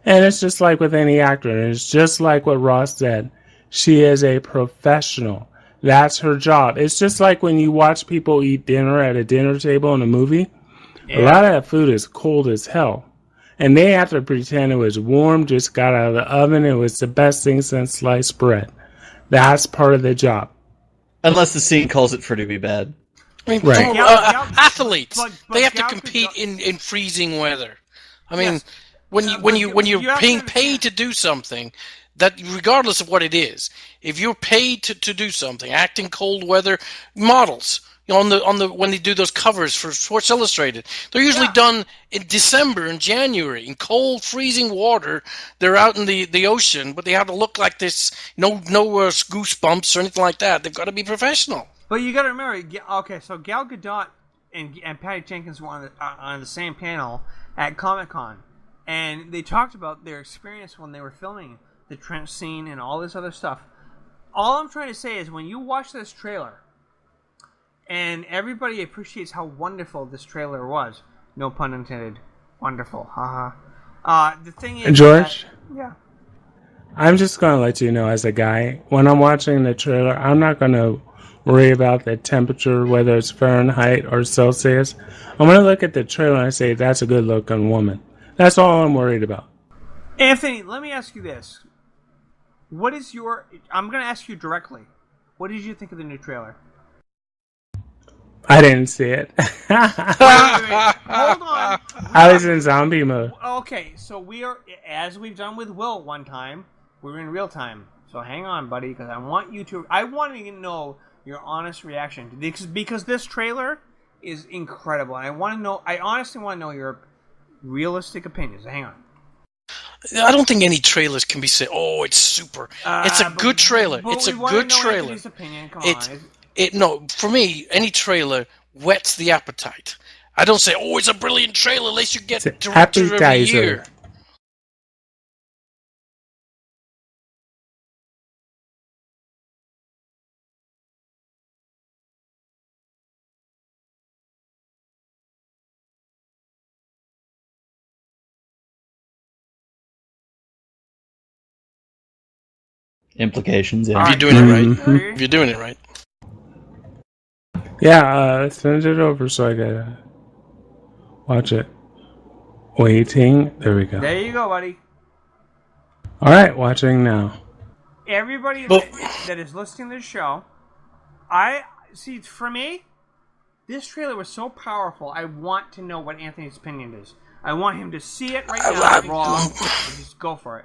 And it's just like with any actor. It's just like what Ross said. She is a professional. That's her job. It's just like when you watch people eat dinner at a dinner table in a movie. Yeah. A lot of that food is cold as hell. And they have to pretend it was warm, just got out of the oven. It was the best thing since sliced bread. That's part of the job. Unless the scene calls it for to be bad. I mean, right. Athletes, they have to compete in freezing weather. I mean, yes. when you're being paid to do something, that regardless of what it is, if you're paid to do something, act in cold weather, models, on the when they do those covers for Sports Illustrated, they're usually done in December and January in cold, freezing water. They're out in the ocean, but they have to look like this. No goosebumps or anything like that. They've got to be professional. But you got to remember, okay, so Gal Gadot and Patty Jenkins were on the same panel at Comic-Con, and they talked about their experience when they were filming the trench scene and all this other stuff. All I'm trying to say is when you watch this trailer, and everybody appreciates how wonderful this trailer was, no pun intended, wonderful, haha. The thing is, George? Yeah. I'm just going to let you know, as a guy, when I'm watching the trailer, I'm not going to worry about the temperature, whether it's Fahrenheit or Celsius. I'm going to look at the trailer and say, that's a good looking woman. That's all I'm worried about. Anthony, let me ask you this. I'm going to ask you directly. What did you think of the new trailer? I didn't see it. wait. Hold on. I was in zombie mode. Okay, so we are, as we've done with Will one time, we're in real time. So hang on, buddy, because I want to know your honest reaction, because this trailer is incredible, and I honestly want to know your realistic opinions. Hang on. I don't think any trailers can be said, oh, it's super. It's a good trailer. It's a good trailer. Opinion. Come on. No, for me, any trailer whets the appetite. I don't say, oh, it's a brilliant trailer, unless you get director of the year. Implications, yeah. If you're doing it right. If you're doing it right. Yeah, send it over so I can watch it. Waiting. There we go. There you go, buddy. All right, watching now. Everybody that is listening to the show, for me, this trailer was so powerful, I want to know what Anthony's opinion is. I want him to see it right now, raw, and just go for it.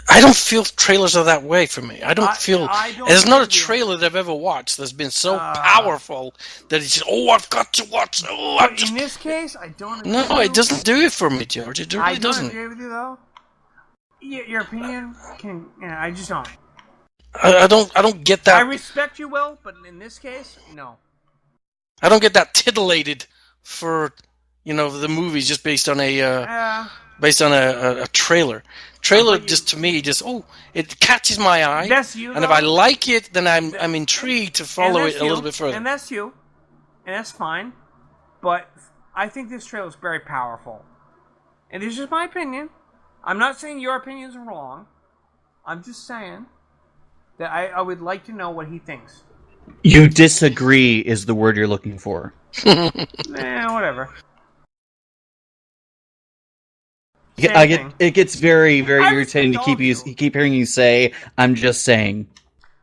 I don't feel trailers are that way for me. I don't feel... There's not a trailer that I've ever watched that's been so powerful that it's just, I've got to watch. In this case, I don't agree. No, it doesn't do it for me, George. It really doesn't. I don't agree with you, though. Your opinion I just don't. I don't get that. I respect you, Will, but in this case, no. I don't get that titillated for, the movies just based on a trailer. Trailer just to me it catches my eye. That's you. And if I like it, then I'm intrigued to follow it a little bit further. And that's you. And that's fine. But I think this trailer is very powerful. And this is my opinion. I'm not saying your opinion is wrong. I'm just saying that I would like to know what he thinks. You disagree is the word you're looking for. Whatever. It gets very, very irritating to keep hearing you say, I'm just saying.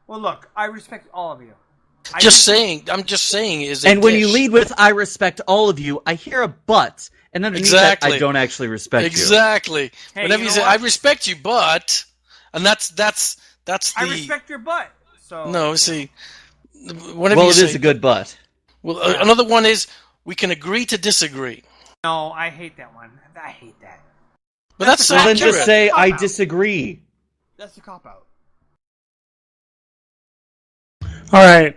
Well, look, I respect all of you. I'm just saying is a And when you lead with, I respect all of you, I hear a but, and underneath that, I don't actually respect you. Exactly. Hey, whenever you say, I respect you, but, and that's the... I respect your butt, so... No, see, it is a good but. Well, another one is, we can agree to disagree. No, I hate that one. I hate that. But that's well, then just say, I disagree. That's the cop-out. Alright,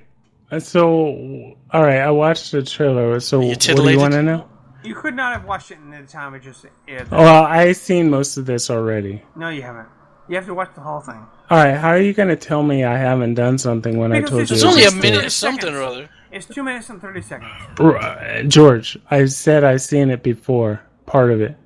I watched the trailer, so what do you want to know? You could not have watched it in the time it just aired. Well, I've seen most of this already. No, you haven't. You have to watch the whole thing. Alright, how are you going to tell me I haven't done something when I told you? It's only a minute or something or other. It's 2 minutes and 30 seconds. George, I said I've seen it before. Part of it.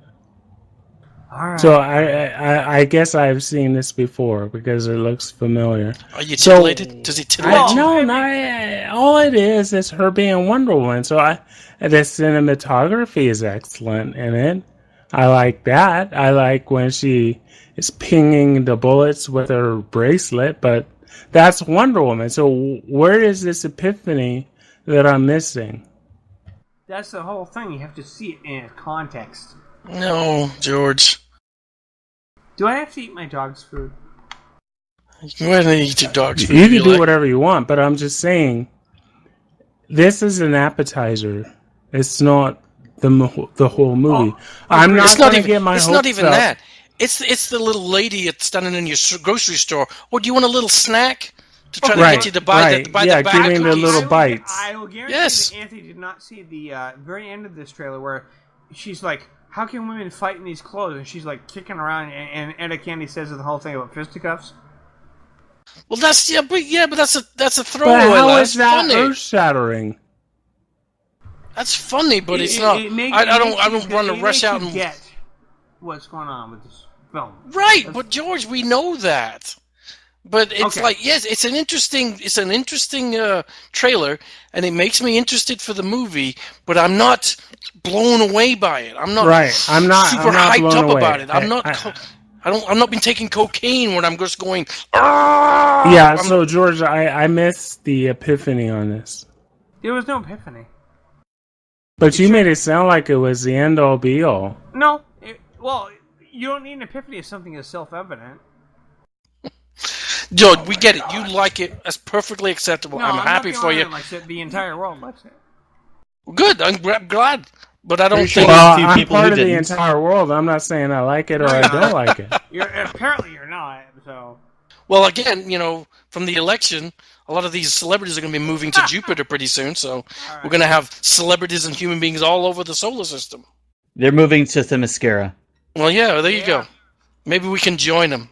Alright. So I guess I've seen this before because it looks familiar. Are you titillated? Does he titillate you? No, all it is her being Wonder Woman. So the cinematography is excellent in it. I like that. I like when she is pinging the bullets with her bracelet, but that's Wonder Woman. So where is this epiphany that I'm missing? That's the whole thing. You have to see it in context. No, George. Do I have to eat my dog's food? Go ahead and eat your dog's food. You can do whatever you want, but I'm just saying, this is an appetizer. It's not the whole movie. I'm not going to get my hopes up. It's not even that. It's the little lady standing in your grocery store. Oh, do you want a little snack to try to get you to buy the bag of giving the cookies? little bites. I will guarantee that Anthony did not see the very end of this trailer where she's like, how can women fight in these clothes? And she's like kicking around, and Etta Candy says the whole thing about fisticuffs. Well, but that's a throwaway. But how is that earth-shattering? That's funny, but it's not. I don't want to rush out and get what's going on with this film. Right, but George, we know that. But it's like, yes, it's an interesting trailer, and it makes me interested for the movie. But I'm not blown away by it. I'm not I'm not hyped up away. about it. I'm not been taking cocaine when I'm just going. So George, I missed the epiphany on this. There was no epiphany. But you made it sound like it was the end all be all. No, well, you don't need an epiphany if something is self-evident. George, we get it. You like it. That's perfectly acceptable. No, I'm happy for you. The entire world likes it. Good. I'm glad. But I don't think... I'm part of the entire world. I'm not saying I like it or I don't like it. Apparently you're not, so... Well, again, from the election, a lot of these celebrities are going to be moving to Jupiter pretty soon, so we're going to have celebrities and human beings all over the solar system. They're moving to Themyscira. Well, yeah, there you go. Maybe we can join them.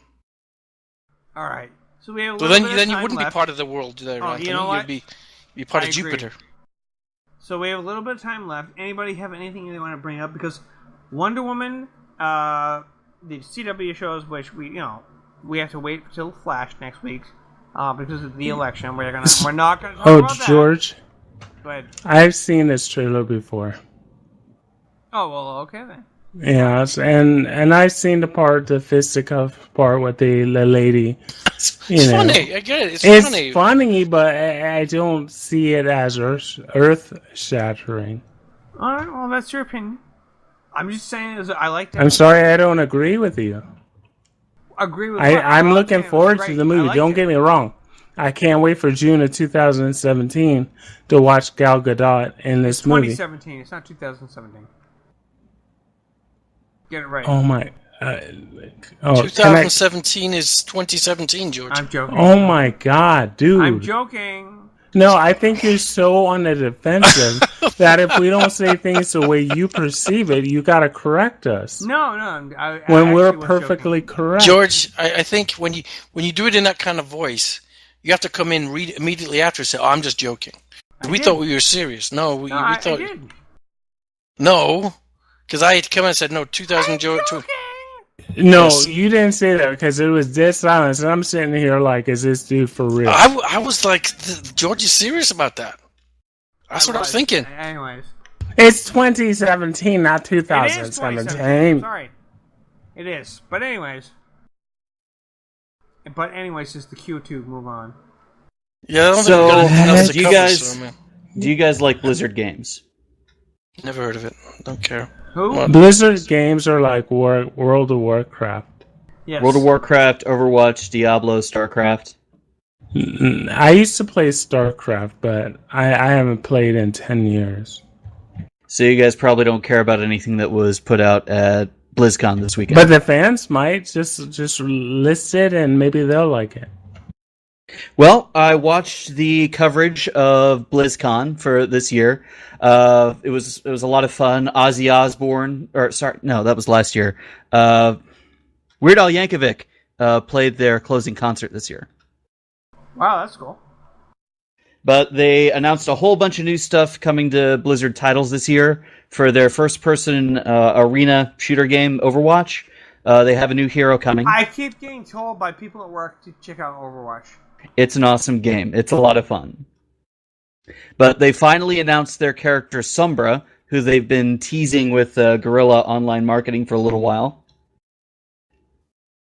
All right. So we have then you wouldn't be part of the world there, Anthony. You know what? You'd be part of Jupiter. So we have a little bit of time left. Anybody have anything they want to bring up? Because Wonder Woman, the CW shows, which we have to wait until Flash next week because of the election. We're not gonna talk about that. George. Go ahead. I've seen this trailer before. Oh well, okay then. Yes, and I've seen the fisticuff part with the lady. It's funny. I get it. It's funny. It's funny, but I don't see it as earth-shattering. All right, well, that's your opinion. I'm just saying, I like that. I'm sorry, I don't agree with you. Agree with I'm looking forward to the movie. Don't get me wrong. I can't wait for June of 2017 to watch Gal Gadot in this movie. 2017. It's not 2017. Get it right. Oh my! 2017 is 2017, George. I'm joking. Oh my God, dude! I'm joking. No, I think you're so on the defensive that if we don't say things the way you perceive it, you gotta correct us. No. When we're perfectly correct, George. I think when you do it in that kind of voice, you have to come in immediately after and say, "Oh, I'm just joking." We thought we were serious. No, we thought. I did. No. Because I had come and said, no, 2000... No, you didn't say that because it was dead silence. And I'm sitting here like, is this dude for real? I was like, George is serious about that. That's what I was thinking. Anyways. It's 2017, not 2017. It is 2017. Sorry. It is. But anyways, just the Q to move on. Yeah, I don't think do you guys like Blizzard games? Never heard of it. Don't care. Who? Blizzard games are like World of Warcraft. Yes. World of Warcraft, Overwatch, Diablo, StarCraft. I used to play StarCraft, but I haven't played in 10 years. So you guys probably don't care about anything that was put out at BlizzCon this weekend. But the fans might just list it and maybe they'll like it. Well, I watched the coverage of BlizzCon for this year. It was a lot of fun. Ozzy Osbourne, that was last year. Weird Al Yankovic played their closing concert this year. Wow, that's cool. But they announced a whole bunch of new stuff coming to Blizzard titles this year for their first-person arena shooter game, Overwatch. They have a new hero coming. I keep getting told by people at work to check out Overwatch. It's an awesome game. It's a lot of fun. But they finally announced their character Sombra, who they've been teasing with guerrilla online marketing for a little while.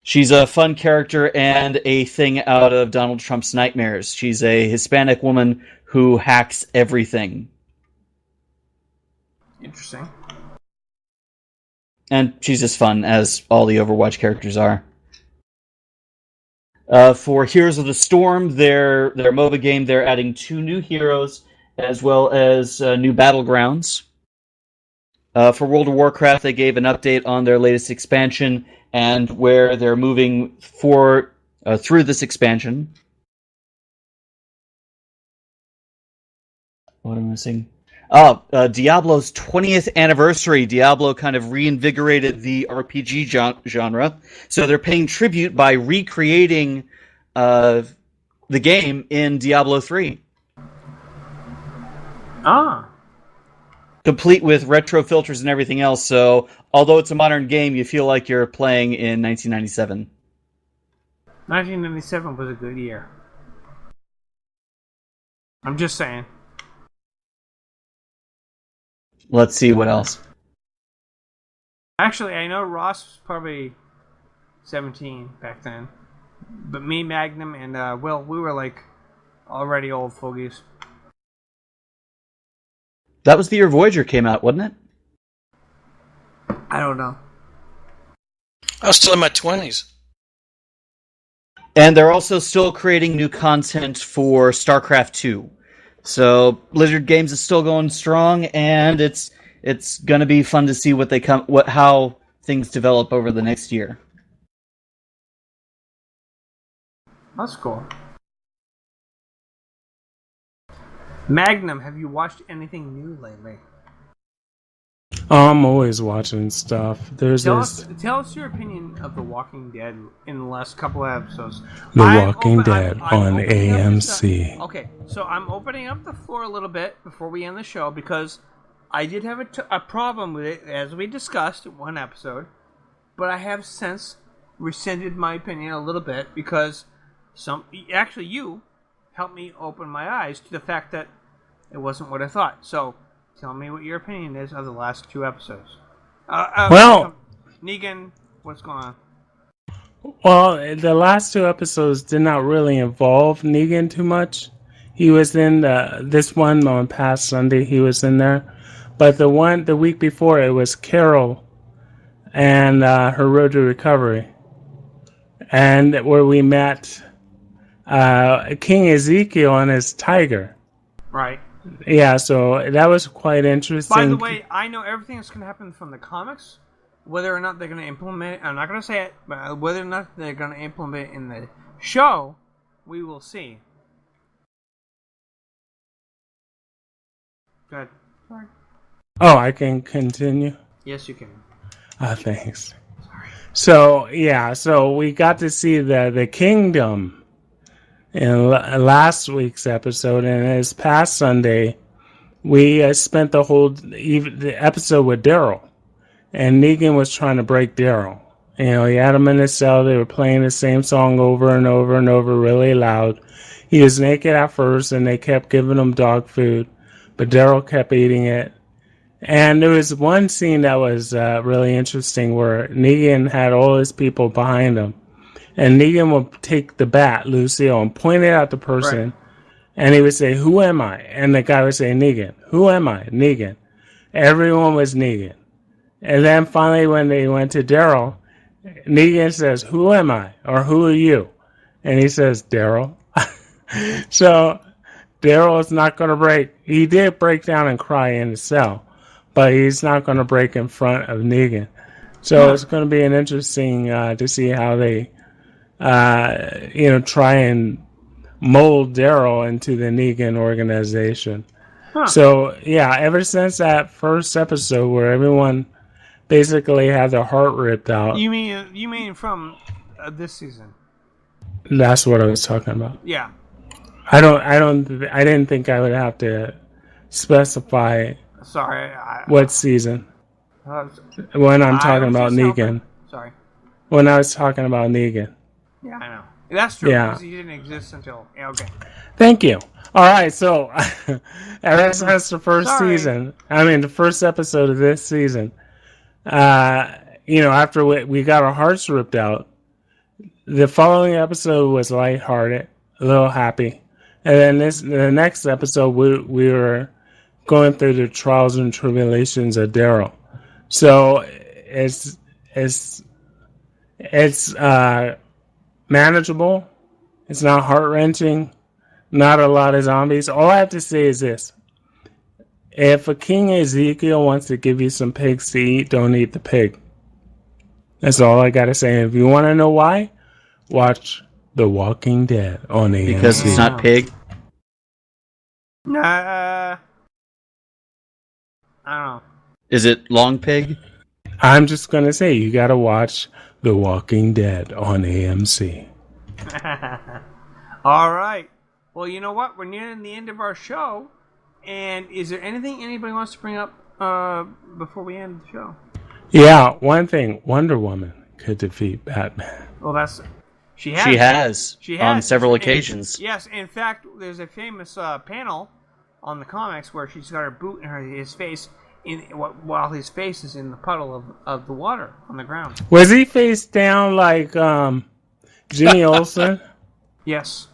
She's a fun character and a thing out of Donald Trump's nightmares. She's a Hispanic woman who hacks everything. Interesting. And she's as fun as all the Overwatch characters are. For Heroes of the Storm, their MOBA game, they're adding 2 new heroes as well as new battlegrounds. For World of Warcraft, they gave an update on their latest expansion and where they're moving through this expansion. What am I missing? Diablo's 20th anniversary. Diablo kind of reinvigorated the RPG genre, so they're paying tribute by recreating the game in Diablo 3. Complete with retro filters and everything else, so although it's a modern game, you feel like you're playing in 1997. 1997 was a good year. I'm just saying. Let's see what else. Actually, I know Ross was probably 17 back then. But me, Magnum, and Will, we were like already old fogies. That was the year Voyager came out, wasn't it? I don't know. I was still in my 20s. And they're also still creating new content for StarCraft 2. So Blizzard Games is still going strong, and it's going to be fun to see how things develop over the next year. That's cool. Magnum, have you watched anything new lately? I'm always watching stuff. Tell us your opinion of The Walking Dead in the last couple of episodes. The Walking Dead on AMC. Okay, so I'm opening up the floor a little bit before we end the show because I did have a problem with it, as we discussed in one episode, but I have since rescinded my opinion a little bit because you helped me open my eyes to the fact that it wasn't what I thought. So, tell me what your opinion is of the last 2 episodes. Negan, what's going on? Well, the last 2 episodes did not really involve Negan too much. He was in this one on past Sunday. He was in there, but the week before it was Carol and her road to recovery, and where we met King Ezekiel and his tiger. Right. Yeah, so that was quite interesting. By the way, I know everything that's going to happen from the comics. Whether or not they're going to implement it, I'm not going to say it, but whether or not they're going to implement it in the show, we will see. Go ahead. Sorry. Oh, I can continue? Yes, you can. Thanks. Sorry. So we got to see the kingdom in last week's episode, and this past Sunday, we spent the episode with Daryl, and Negan was trying to break Daryl. He had him in his cell. They were playing the same song over and over and over really loud. He was naked at first, and they kept giving him dog food, but Daryl kept eating it. And there was one scene that was really interesting where Negan had all his people behind him. And Negan would take the bat, Lucille, and point it at the person. Right. And he would say, "Who am I?" And the guy would say, "Negan." "Who am I?" "Negan." Everyone was Negan. And then finally when they went to Daryl, Negan says, "Who am I?" or "Who are you?" And he says, "Daryl." So Daryl is not going to break. He did break down and cry in the cell, but he's not going to break in front of Negan. So it's going to be an interesting to see how they try and mold Daryl into the Negan organization. Huh. So, yeah, ever since that first episode where everyone basically had their heart ripped out. You mean from this season? That's what I was talking about. Yeah. I didn't think I would have to specify. Sorry. What season? When I'm talking about Negan. Sorry. When I was talking about Negan. Yeah, I know. That's true. Yeah. Because he didn't exist until. Yeah, okay. Thank you. All right, so ever since the first the first episode of this season, after we got our hearts ripped out, the following episode was lighthearted, a little happy, and then the next episode we were going through the trials and tribulations of Daryl. So it's manageable. It's not heart-wrenching. Not a lot of zombies. All I have to say is this. If a King Ezekiel wants to give you some pigs to eat, don't eat the pig. That's all I got to say. And if you want to know why, watch The Walking Dead on AMC. Because it's not pig? I don't know. Is it long pig? I'm just going to say you got to watch The Walking Dead on AMC. All right. Well, you know what? We're nearing the end of our show. And is there anything anybody wants to bring up before we end the show? Yeah, one thing. Wonder Woman could defeat Batman. Well, she has on several occasions. Yes, in fact, there's a famous panel on the comics where she's got her boot in his face while his face is in the puddle of the water on the ground. Was he face down like Jimmy Olsen? Yes.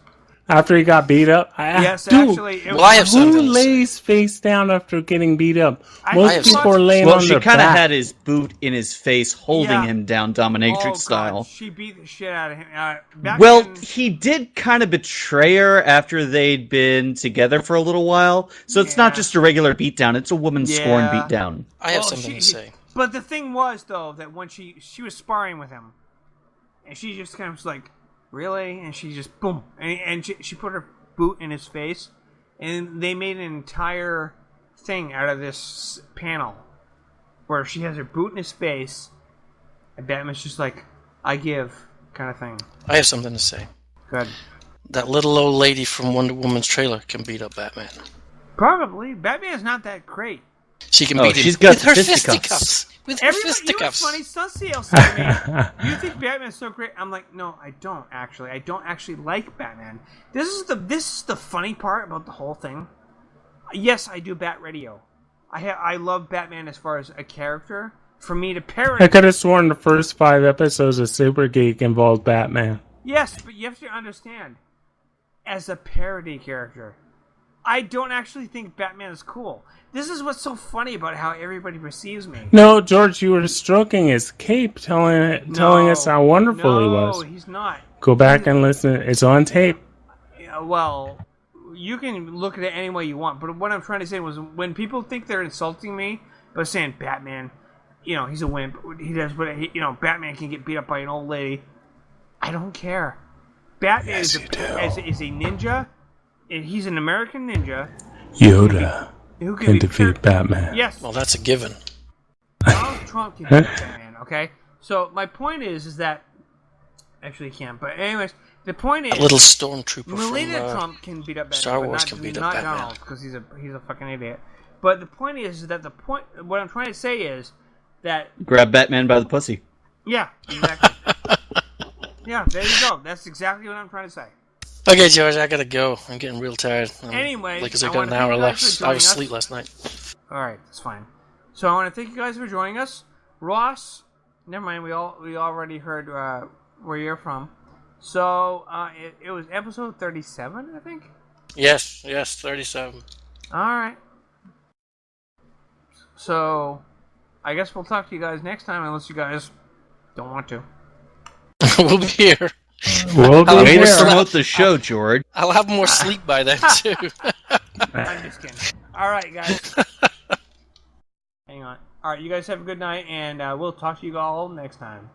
After he got beat up? Yes, dude, actually. Who lays face down after getting beat up? Most people are laying on their back. Well, she kind of had his boot in his face, holding him down dominatrix style. She beat the shit out of him. He did kind of betray her after they'd been together for a little while. So it's not just a regular beatdown. It's a woman scorn beatdown. I have something to say. But the thing was, though, that when she was sparring with him, and she just kind of was like, really? And she just, boom. And she put her boot in his face. And they made an entire thing out of this panel where she has her boot in his face. And Batman's just like, I give, kind of thing. I have something to say. Good. That little old lady from Wonder Woman's trailer can beat up Batman. Probably. Batman's not that great. She can beat him got with her fisticuffs. With her fisticuffs. You know what's funny? Sunseal said to me, you think Batman's so great? I'm like, no, I don't actually. I don't actually like Batman. This is the funny part about the whole thing. Yes, I do Bat Radio. I love Batman as far as a character. For me to parody... I could have sworn the first 5 episodes of Super Geek involved Batman. Yes, but you have to understand, as a parody character, I don't actually think Batman is cool. This is what's so funny about how everybody perceives me. No, George, you were stroking his cape, telling us how wonderful he was. No, he's not. Go back and listen. It's on tape. Well, you can look at it any way you want, but what I'm trying to say was when people think they're insulting me by saying Batman, he's a wimp. He does what Batman can get beat up by an old lady. I don't care. Batman is a ninja. And he's an American ninja. Yoda who can defeat Batman. Yes. Well, that's a given. Donald Trump can beat Batman, okay? So my point is that... Actually, he can't. But anyways, the point is... A little stormtrooper Melania from Trump can beat up Batman. Star Wars can beat up Batman. Not Donald, because he's a fucking idiot. But the point is that what I'm trying to say is that... Grab Batman by the pussy. Yeah, exactly. Yeah, there you go. That's exactly what I'm trying to say. Okay, George, I gotta go. I'm getting real tired. Anyway, like I got an hour left. I was asleep last night. Alright, that's fine. So I want to thank you guys for joining us. Ross, never mind, we already heard where you're from. So, it was episode 37, I think? Yes, 37. Alright. So, I guess we'll talk to you guys next time, unless you guys don't want to. We'll be here. We'll be Way here. to promote the show, George. I'll have more sleep by then, too. I'm just kidding. Alright, guys. Hang on. Alright, you guys have a good night, and we'll talk to you all next time.